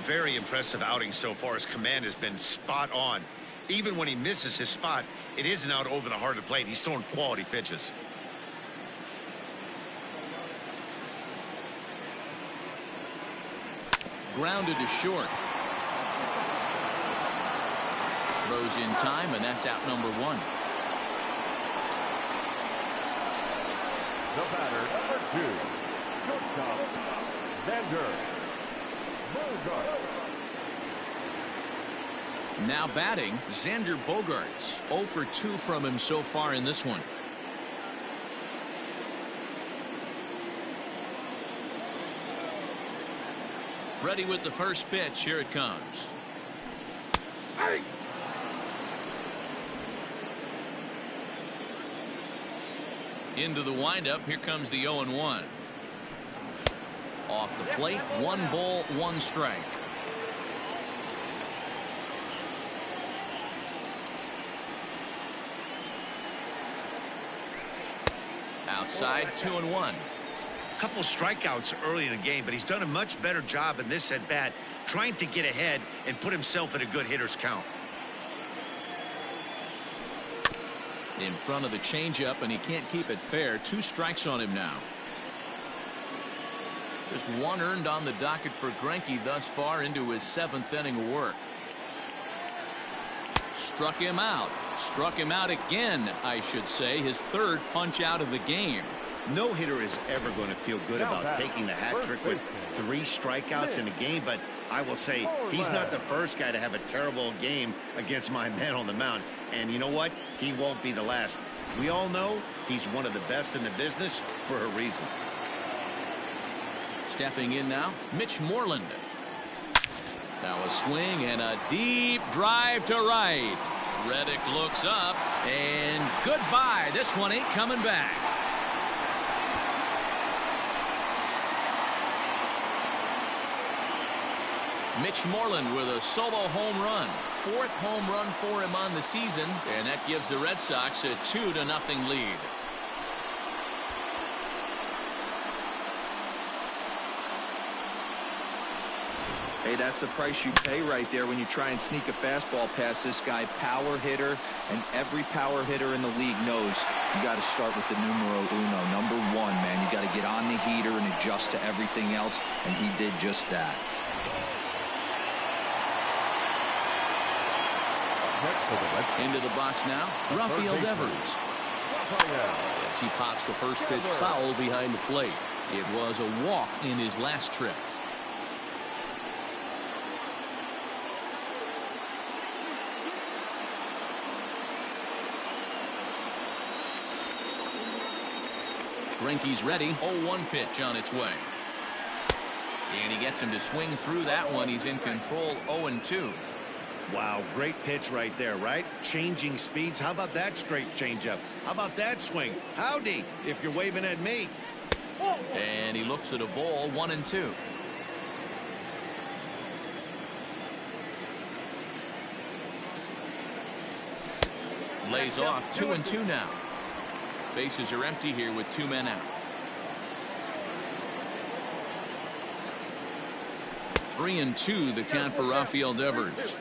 Very impressive outing so far. His command has been spot on. Even when he misses his spot, it isn't out over the heart of the plate. He's throwing quality pitches. Grounded to short. Throws in time, and that's out number 1. The batter, number 2, shortstop Xander Bogaerts. Now batting, Xander Bogaerts. 0 for 2 from him so far in this one. Ready with the first pitch. Here it comes. Into the windup. Here comes the 0-1. Off the plate. 1 ball, 1 strike. Outside, 2-1. Couple strikeouts early in the game, but he's done a much better job in this at bat, trying to get ahead and put himself in a good hitter's count. In front of the changeup, and he can't keep it fair. 2 strikes on him now. Just one earned on the docket for Greinke thus far into his 7th inning of work. Struck him out. Struck him out again, I should say. His 3rd punch out of the game. No hitter is ever going to feel good about taking the hat trick with 3 strikeouts in a game, but I will say he's not the first guy to have a terrible game against my man on the mound. And you know what? He won't be the last. We all know he's one of the best in the business for a reason. Stepping in now, Mitch Moreland. Now a swing and a deep drive to right. Reddick looks up and goodbye. This one ain't coming back. Mitch Moreland with a solo home run. 4th home run for him on the season, and that gives the Red Sox a 2-0 lead. Hey, that's the price you pay right there when you try and sneak a fastball past this guy. Power hitter, and every power hitter in the league knows you got to start with the numero uno, number 1, man. You got to get on the heater and adjust to everything else, and he did just that. Into the box now, Rafael Devers. As he pops the first pitch foul behind the plate. It was a walk in his last trip. Greinke's ready. 0-1 pitch on its way. And he gets him to swing through that one. He's in control. 0-2. Wow, great pitch right there, right? Changing speeds. How about that straight changeup? How about that swing? Howdy, if you're waving at me. And he looks at a ball. 1-2. Lays off. 2-2 now. Bases are empty here with 2 men out. 3-2 the count for Rafael Devers.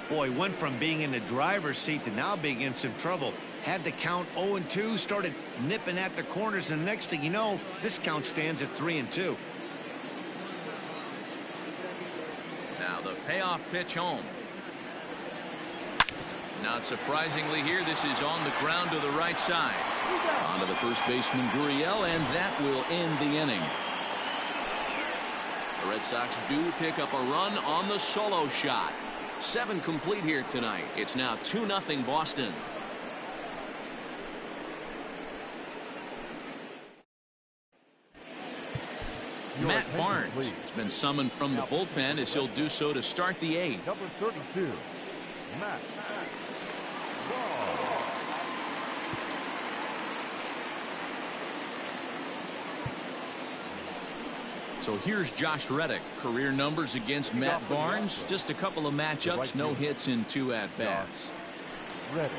Boy, went from being in the driver's seat to now being in some trouble. Had the count 0-2, started nipping at the corners, and the next thing you know, this count stands at 3-2. Now the payoff pitch home. Not surprisingly here, this is on the ground to the right side. On to the first baseman, Gurriel, and that will end the inning. The Red Sox do pick up a run on the solo shot. 7 complete here tonight. It's now 2-0 Boston. Matt Barnes has been summoned from the bullpen as he'll do so to start the 8th. Number 32, Matt. So here's Josh Reddick. Career numbers against Matt Barnes. Just a couple of matchups, no hits in 2 at-bats. Reddick.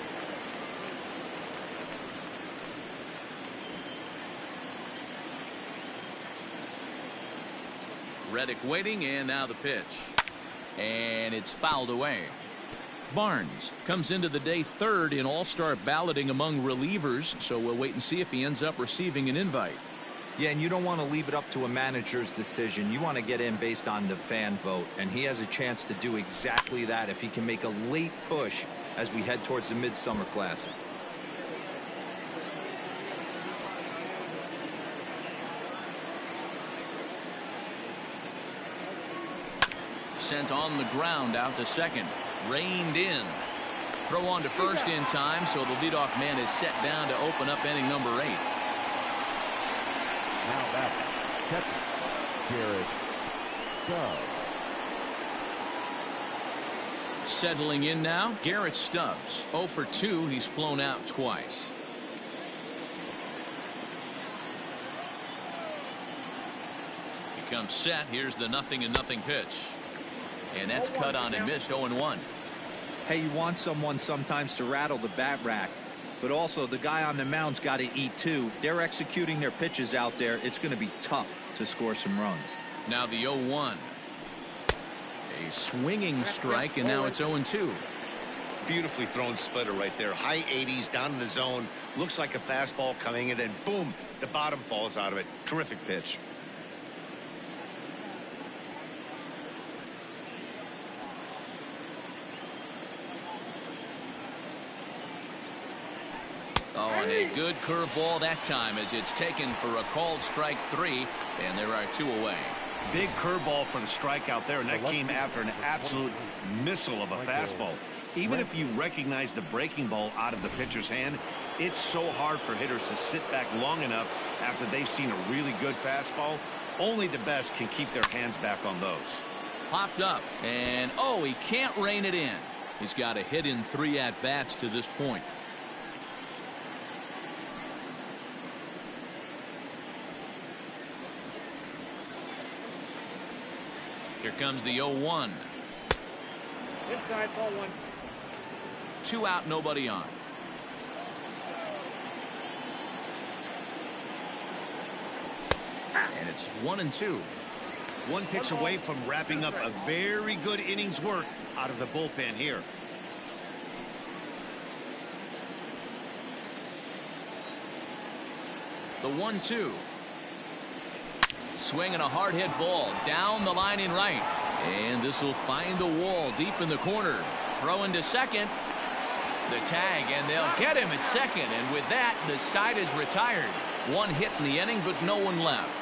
Reddick waiting, and now the pitch. And it's fouled away. Barnes comes into the day 3rd in all-star balloting among relievers, so we'll wait and see if he ends up receiving an invite. Yeah, and you don't want to leave it up to a manager's decision. You want to get in based on the fan vote, and he has a chance to do exactly that if he can make a late push as we head towards the Midsummer Classic. Sent on the ground out to second. Reined in. Throw on to first in time, so the leadoff man is set down to open up inning number 8. Now back, catcher, Garrett Stubbs. Settling in now, Garrett Stubbs. 0 for 2. He's flown out twice. He comes set. Here's the 0-0 pitch. And that's cut on and missed. 0-1. Hey, you want someone sometimes to rattle the bat rack, but also the guy on the mound's got to eat too. They're executing their pitches out there. It's going to be tough to score some runs. Now the 0-1. A swinging strike, and now it's 0-2. Beautifully thrown splitter right there. High 80s down in the zone. Looks like a fastball coming, and then boom, the bottom falls out of it. Terrific pitch. Oh, and a good curveball that time as it's taken for a called strike 3, and there are 2 away. Big curveball for the strikeout there, and that came after an absolute missile of a fastball. Even if you recognize the breaking ball out of the pitcher's hand, it's so hard for hitters to sit back long enough after they've seen a really good fastball. Only the best can keep their hands back on those. Popped up, and oh, he can't rein it in. He's got a hit in 3 at-bats to this point. Here comes the 0-1. Inside, ball 1. 2 out, nobody on. And it's 1-2. One pitch away from wrapping up a very good innings work out of the bullpen here. The 1-2. Swinging a hard hit ball down the line in right. And this will find the wall deep in the corner. Throw into second. The tag, and they'll get him at second. And with that, the side is retired. 1 hit in the inning, but no one left.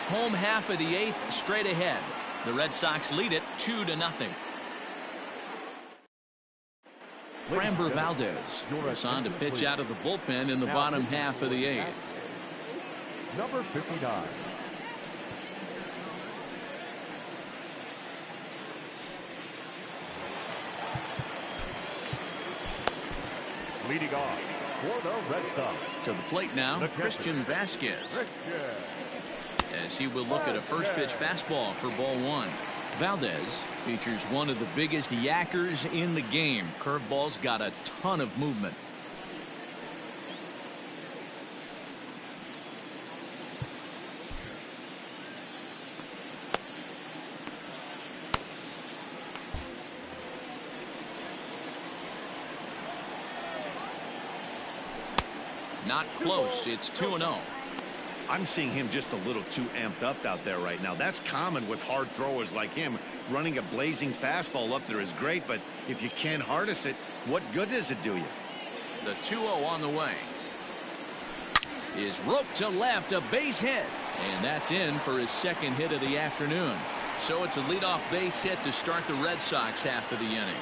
Home half of the 8th straight ahead. The Red Sox lead it 2-0. Framber Valdez is on to pitch out of the bullpen in the bottom half of the 8th. Number 59. Leading off for the Red Sox. To the plate now, Christian Vasquez. As he will look at a first pitch fastball for ball 1. Valdez features one of the biggest yackers in the game. Curveball's got a ton of movement. Not close. It's 2-0. I'm seeing him just a little too amped up out there right now. That's common with hard throwers like him. Running a blazing fastball up there is great, but if you can't harness it, what good does it do you? The 2-0 on the way. Is roped to left, a base hit. And that's in for his second hit of the afternoon. So it's a leadoff base hit to start the Red Sox half of the inning.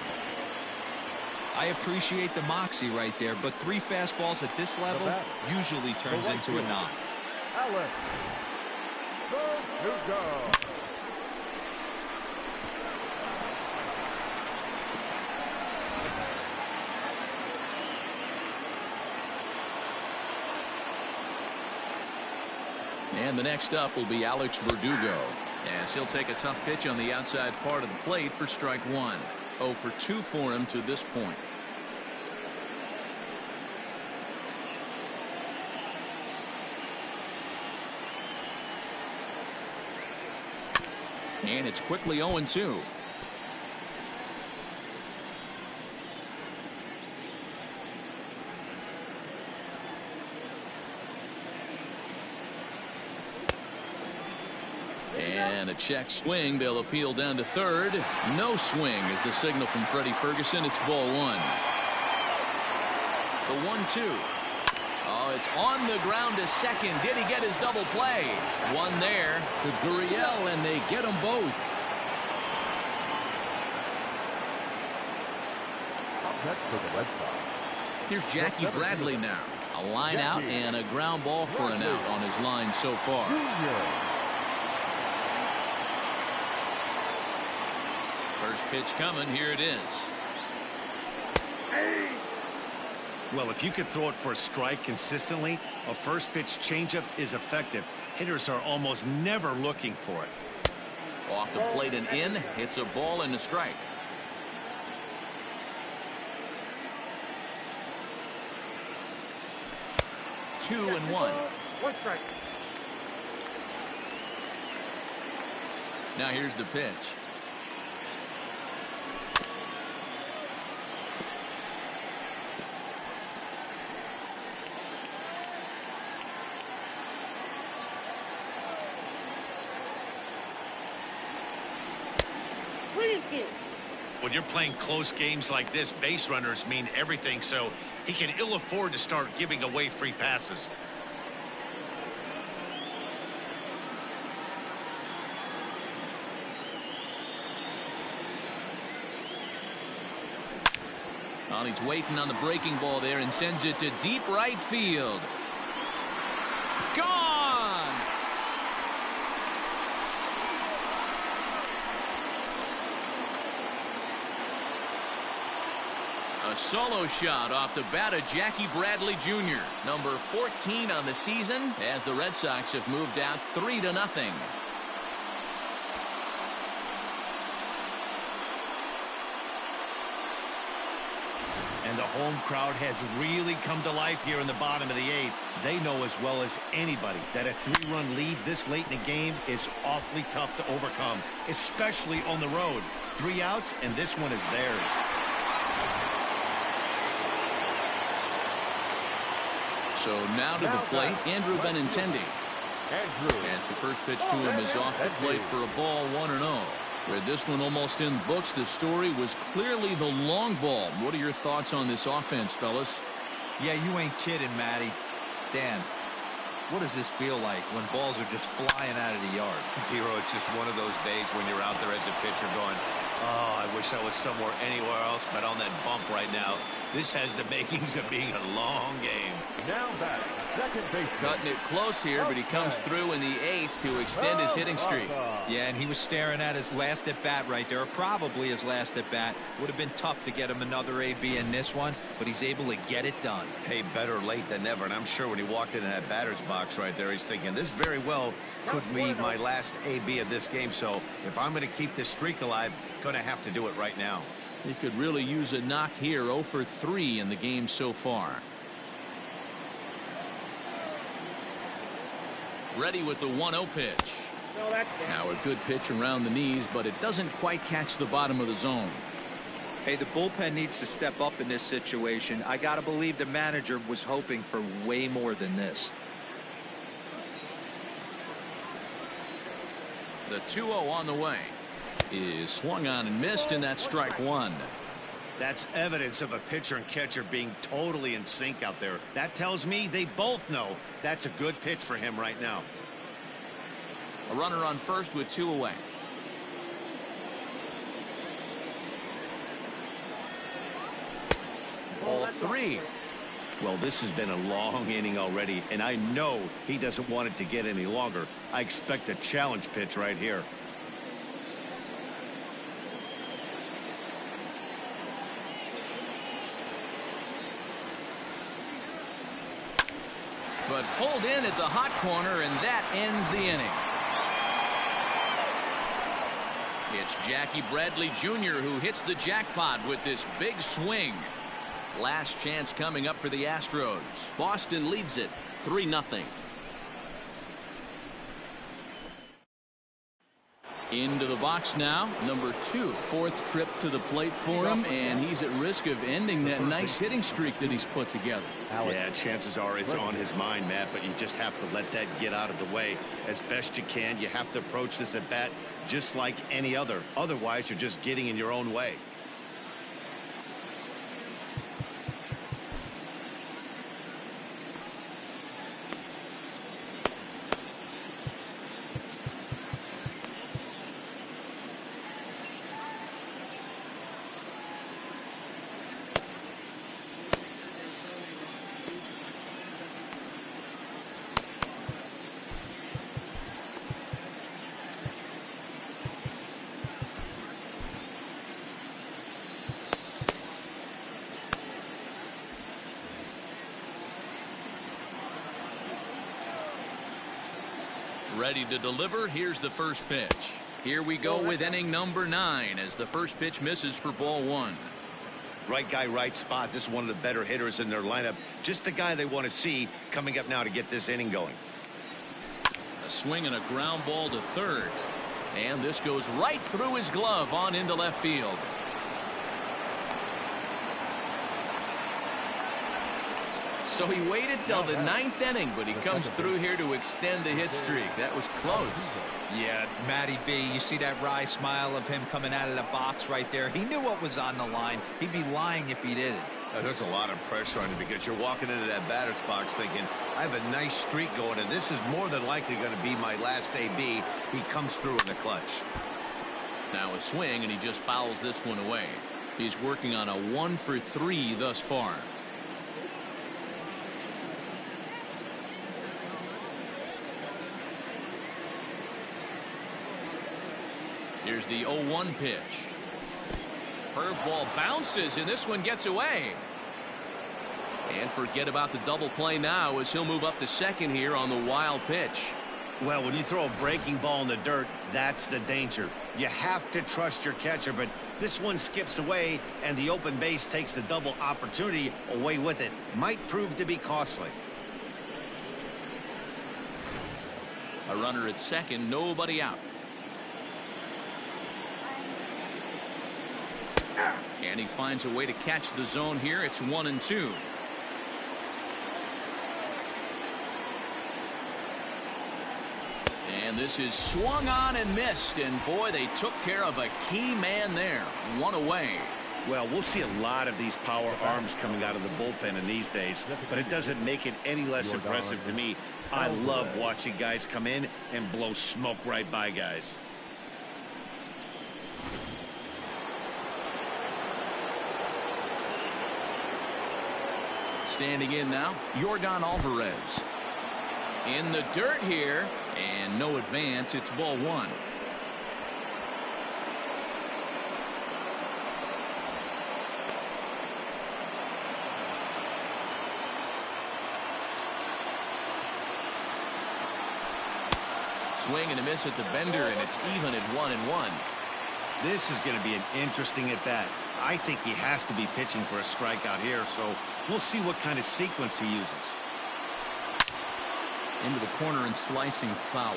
I appreciate the moxie right there, but 3 fastballs at this level usually turns into a knock. Alex Verdugo. And the next up will be Alex Verdugo, as he'll take a tough pitch on the outside part of the plate for strike 1. 0 for 2 for him to this point. And it's quickly 0-2. And a check swing. They'll appeal down to third. No swing is the signal from Freddie Ferguson. It's ball 1. The 1-2. Oh, it's on the ground to second. Did he get his double play? One there to Gurriel, and they get them both. Up next for the Red Sox. Here's Jackie Bradley now. A line out and a ground ball for an out on his line so far. First pitch coming. Here it is. Well, if you could throw it for a strike consistently, a first pitch changeup is effective. Hitters are almost never looking for it. Off the plate and in. It's a ball and a strike. Two and one. 1 strike. Now here's the pitch. When you're playing close games like this, base runners mean everything, so he can ill afford to start giving away free passes. Well, he's waiting on the breaking ball there and sends it to deep right field. Gone! A solo shot off the bat of Jackie Bradley Jr., number 14 on the season, as the Red Sox have moved out 3-0. And the home crowd has really come to life here in the bottom of the 8th. They know as well as anybody that a 3-run lead this late in the game is awfully tough to overcome, especially on the road. 3 outs, and this one is theirs. So now to the plate, Andrew Benintendi. As the first pitch to him is off the plate for a ball, 1-0. With this one almost in books, the story was clearly the long ball. What are your thoughts on this offense, fellas? Yeah, you ain't kidding, Matty. Dan, what does this feel like when balls are just flying out of the yard? Hero, it's just one of those days when you're out there as a pitcher going, oh, I wish I was somewhere anywhere else but on that bump right now. This has the makings of being a long game. Now back, second base. Cutting it close here, but he comes through in the 8th to extend his hitting streak. Yeah, and he was staring at his last at bat right there, or probably his last at bat. Would have been tough to get him another AB in this one, but he's able to get it done. Hey, better late than never, and I'm sure when he walked into that batter's box right there, he's thinking, this very well could be my last AB of this game, so if I'm going to keep this streak alive, going to have to do it right now. He could really use a knock here. 0 for 3 in the game so far. Ready with the 1-0 pitch. Now a good pitch around the knees, but it doesn't quite catch the bottom of the zone. Hey, the bullpen needs to step up in this situation. I gotta believe the manager was hoping for way more than this. The 2-0 on the way is swung on and missed, and that's strike 1. That's evidence of a pitcher and catcher being totally in sync out there. That tells me they both know that's a good pitch for him right now. A runner on first with 2 away. Ball 3. Well, this has been a long inning already, and I know he doesn't want it to get any longer. I expect a challenge pitch right here. But pulled in at the hot corner, and that ends the inning. It's Jackie Bradley Jr. who hits the jackpot with this big swing. Last chance coming up for the Astros. Boston leads it 3-0. Into the box now, number 2. 4th trip to the plate for him, and he's at risk of ending that nice hitting streak that he's put together. Yeah, chances are it's on his mind, Matt, but you just have to let that get out of the way as best you can. You have to approach this at bat just like any other. Otherwise, you're just getting in your own way. Ready to deliver. Here's the first pitch. Here we go with inning number 9 as the first pitch misses for ball 1. Right guy, right spot. This is one of the better hitters in their lineup. Just the guy they want to see coming up now to get this inning going. A swing and a ground ball to third. And this goes right through his glove on into left field. So he waited till the 9th inning, but he comes through here to extend the hit streak. That was close. Yeah, Matty B, you see that wry smile of him coming out of the box right there. He knew what was on the line. He'd be lying if he didn't. There's a lot of pressure on you because you're walking into that batter's box thinking, I have a nice streak going, and this is more than likely going to be my last AB. He comes through in the clutch. Now a swing, and he just fouls this one away. He's working on a 1-for-3 thus far. Here's the 0-1 pitch. Curveball bounces, and this one gets away. And forget about the double play now as he'll move up to second here on the wild pitch. Well, when you throw a breaking ball in the dirt, that's the danger. You have to trust your catcher, but this one skips away, and the open base takes the double opportunity away with it. Might prove to be costly. A runner at second, nobody out. And he finds a way to catch the zone here. It's 1-2. And this is swung on and missed. And boy, they took care of a key man there. One away. Well, we'll see a lot of these power arms coming out of the bullpen in these days, but it doesn't make it any less impressive to me. I love watching guys come in and blow smoke right by guys. Standing in now, Yordan Alvarez. In the dirt here, and no advance. It's ball one. Swing and a miss at the bender, and it's even at 1-1. This is going to be an interesting at bat. I think he has to be pitching for a strikeout here, so we'll see what kind of sequence he uses. Into the corner and slicing foul.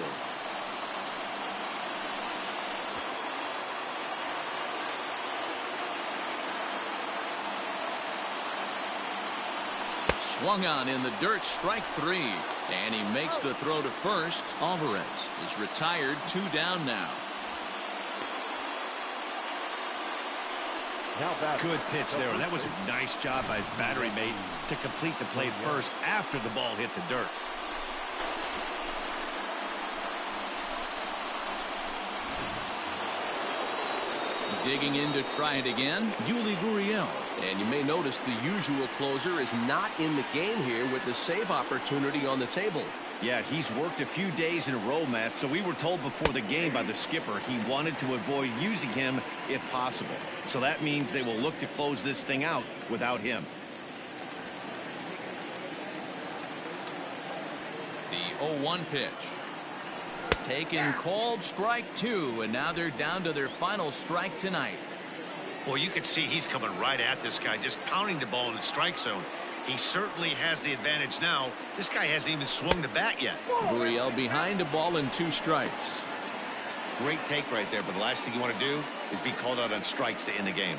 Swung on in the dirt, strike three. And he makes the throw to first. Alvarez is retired, 2 down now. Good pitch there. That was a nice job by his battery mate to complete the play first after the ball hit the dirt. Digging in to try it again, Yuli Gurriel. And you may notice the usual closer is not in the game here with the save opportunity on the table. Yeah, he's worked a few days in a row, Matt, so we were told before the game by the skipper he wanted to avoid using him if possible. So that means they will look to close this thing out without him. The 0-1 pitch. Taken, called, strike 2, and now they're down to their final strike tonight. Well, you can see he's coming right at this guy, just pounding the ball in the strike zone. He certainly has the advantage now. This guy hasn't even swung the bat yet. Gurriel behind a ball and 2 strikes. Great take right there, but the last thing you want to do is be called out on strikes to end the game.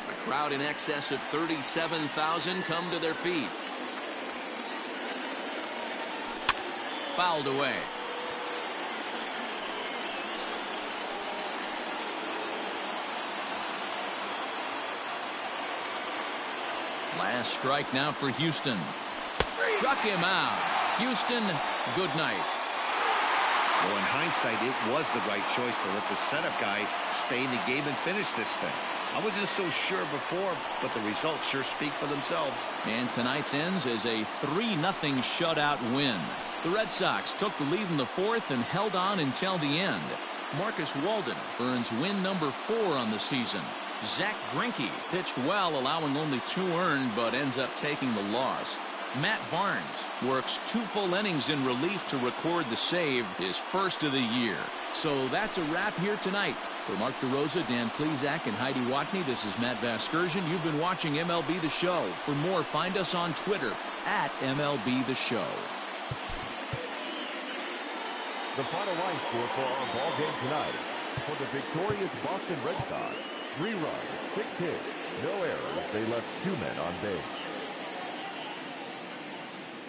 A crowd in excess of 37,000 come to their feet. Fouled away. Last strike now for Houston. Struck him out. Houston, good night. Well, in hindsight, it was the right choice to let the setup guy stay in the game and finish this thing. I wasn't so sure before, but the results sure speak for themselves. And tonight's ends as a 3-0 shutout win. The Red Sox took the lead in the 4th and held on until the end. Marcus Walden earns win number 4 on the season. Zach Greinke pitched well, allowing only 2 earned, but ends up taking the loss. Matt Barnes works 2 full innings in relief to record the save, his first of the year. So that's a wrap here tonight. For Mark DeRosa, Dan Plesac, and Heidi Watney, this is Matt Vasgersian. You've been watching MLB The Show. For more, find us on Twitter at MLB The Show. The final line score for our ball game tonight. For the victorious Boston Red Sox, 3 runs, 6 hits, no errors. They left 2 men on base.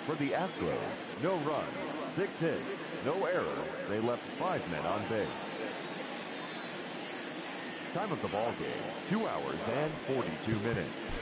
For the Astros, no runs, 6 hits, no errors. They left 5 men on base. Time of the ball game, 2 hours and 42 minutes.